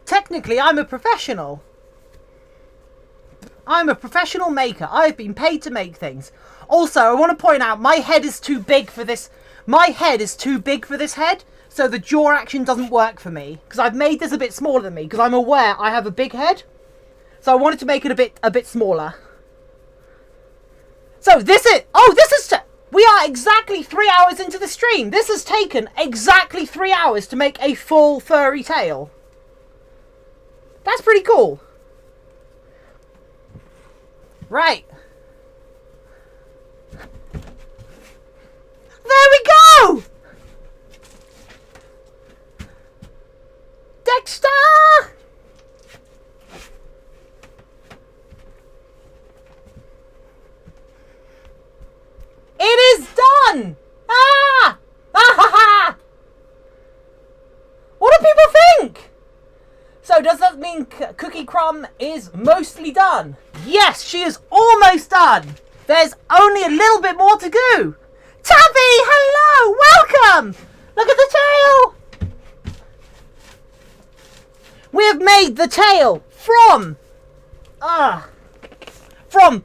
Technically, I'm a professional. I'm a professional maker. I've been paid to make things. Also, I want to point out, my head is too big for this. My head is too big for this head, so the jaw action doesn't work for me. Because I've made this a bit smaller than me, because I'm aware I have a big head. So I wanted to make it a bit smaller. So this is... Oh, this is... We are exactly 3 hours into the stream. This has taken exactly 3 hours to make a full furry tail. That's pretty cool. Right. There we go! Dexter! It is done! Ah! Ah ha ha! What do people think? So does that mean Cookie Crumb is mostly done? Yes, she is almost done. There's only a little bit more to go. Tabby, hello, welcome. Look at the tail. We have made the tail from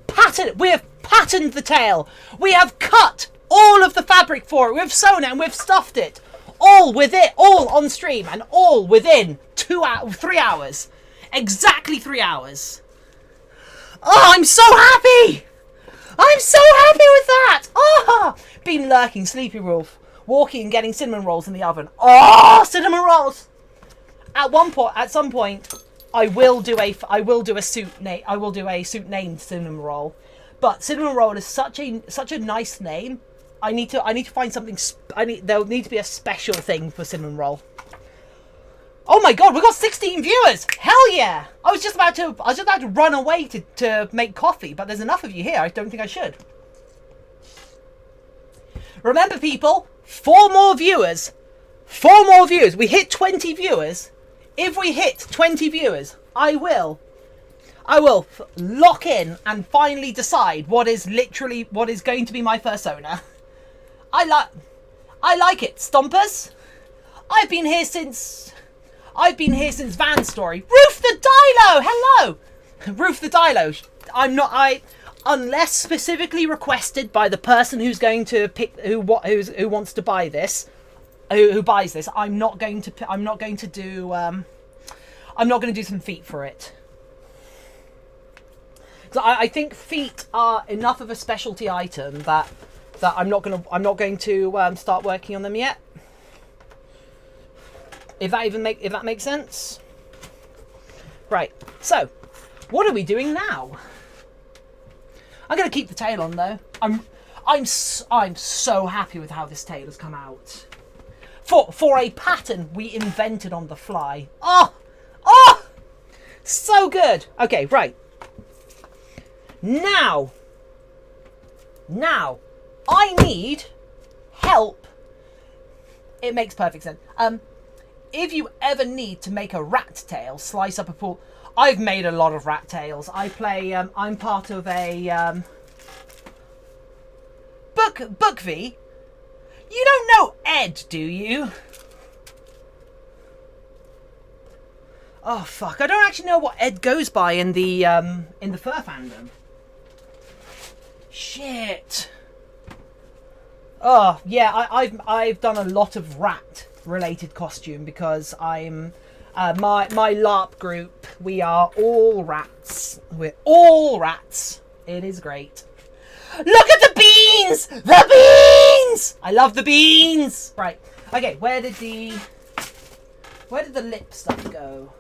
pattern. We have patterned the tail. We have cut all of the fabric for it. We've sewn it and we've stuffed it. All on stream, and all within 3 hours. Exactly 3 hours. Oh, I'm so happy! I'm so happy with that! Oh, been lurking, Sleepy Wolf, walking and getting cinnamon rolls in the oven. Oh, cinnamon rolls! At some point, I will do a suit named cinnamon roll. But cinnamon roll is such a nice name. I need to find something. There'll need to be a special thing for cinnamon roll. Oh my god, we got 16 viewers! Hell yeah! I was just about to run away to make coffee, but there's enough of you here. I don't think I should. Remember, people, 4 more viewers. 4 more viewers. We hit 20 viewers. If we hit 20 viewers, I will lock in and finally decide what is going to be my fursona. I like it. Stompers. I've been here since Van's story. Roof the Dilo. Hello. Roof the Dilo. Unless specifically requested by the person who's going to pick who wants to buy this, who buys this. I'm not going to do some feet for it. So I think feet are enough of a specialty item that I'm not going to start working on them yet. If that makes sense. Right. So, what are we doing now? I'm going to keep the tail on though. I'm so happy with how this tail has come out. For a pattern we invented on the fly. Oh, so good. Okay, right. Now, I need help. It makes perfect sense. If you ever need to make a rat tail, slice up a pool. I've made a lot of rat tails. I play. I'm part of a Bookv. You don't know Ed, do you? Oh fuck! I don't actually know what Ed goes by in the fur fandom. Shit. Oh yeah, I've done a lot of rat related costume because I'm my LARP group. We are all rats. We're all rats. It is great. Look at the beans! The beans! I love the beans! Right. Okay, where did the lip stuff go?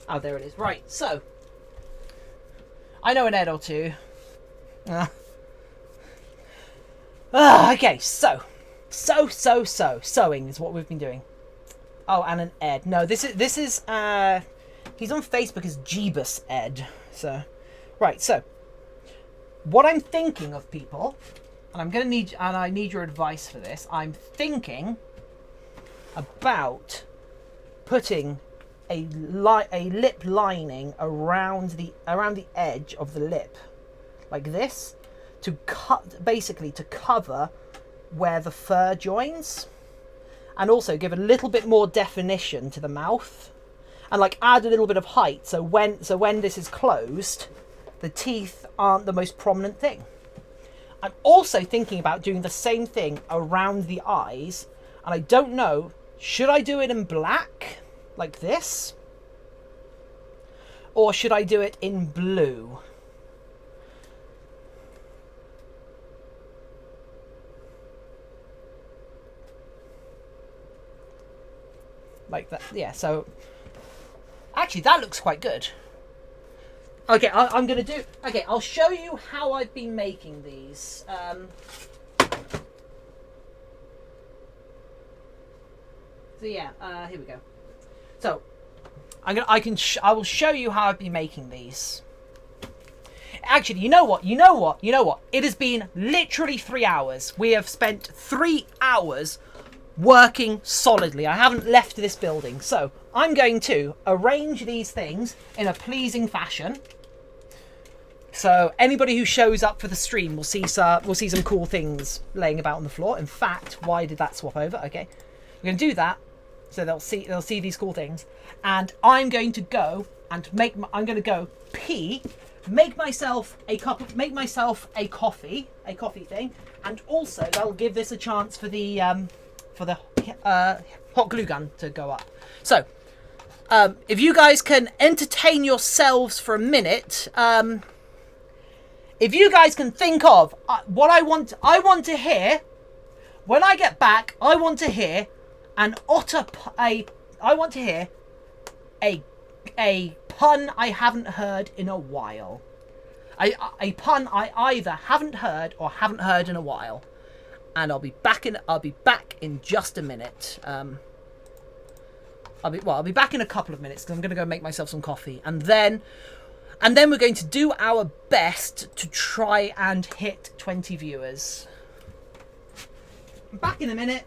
Oh, there it is. Right, so I know an Ed or two. Okay, sewing is what we've been doing. Oh, and an Ed. No, this is he's on Facebook as Jeebus Ed. So, right, so what I'm thinking of, people, and I need your advice for this. I'm thinking about putting a lip lining around the edge of the lip, like this, to cover where the fur joins, and also give a little bit more definition to the mouth, and like add a little bit of height, so when this is closed, the teeth aren't the most prominent thing. I'm also thinking about doing the same thing around the eyes, and I don't know, should I do it in black like this, or should I do it in blue? Like that, yeah, so actually that looks quite good. Okay, I'm gonna do, okay, I'll show you how I've been making these. So yeah, here we go. So I will show you how I've been making these. Actually, you know what? It has been literally 3 hours. We have spent 3 hours working solidly. I haven't left this building. So I'm going to arrange these things in a pleasing fashion. So anybody who shows up for the stream will see some cool things laying about on the floor. In fact, why did that swap over? Okay, we're going to do that. So they'll see these cool things, and I'm going to go and pee, make myself a coffee thing, and also that'll give this a chance for the hot glue gun to go up. So if you guys can entertain yourselves for a minute, if you guys can think of what I want to hear when I get back. I want to hear a pun I haven't heard in a while. A pun I either haven't heard or haven't heard in a while. And I'll be back in just a minute. I'll be back in a couple of minutes because I'm going to go make myself some coffee, and then we're going to do our best to try and hit 20 viewers. I'm back in a minute.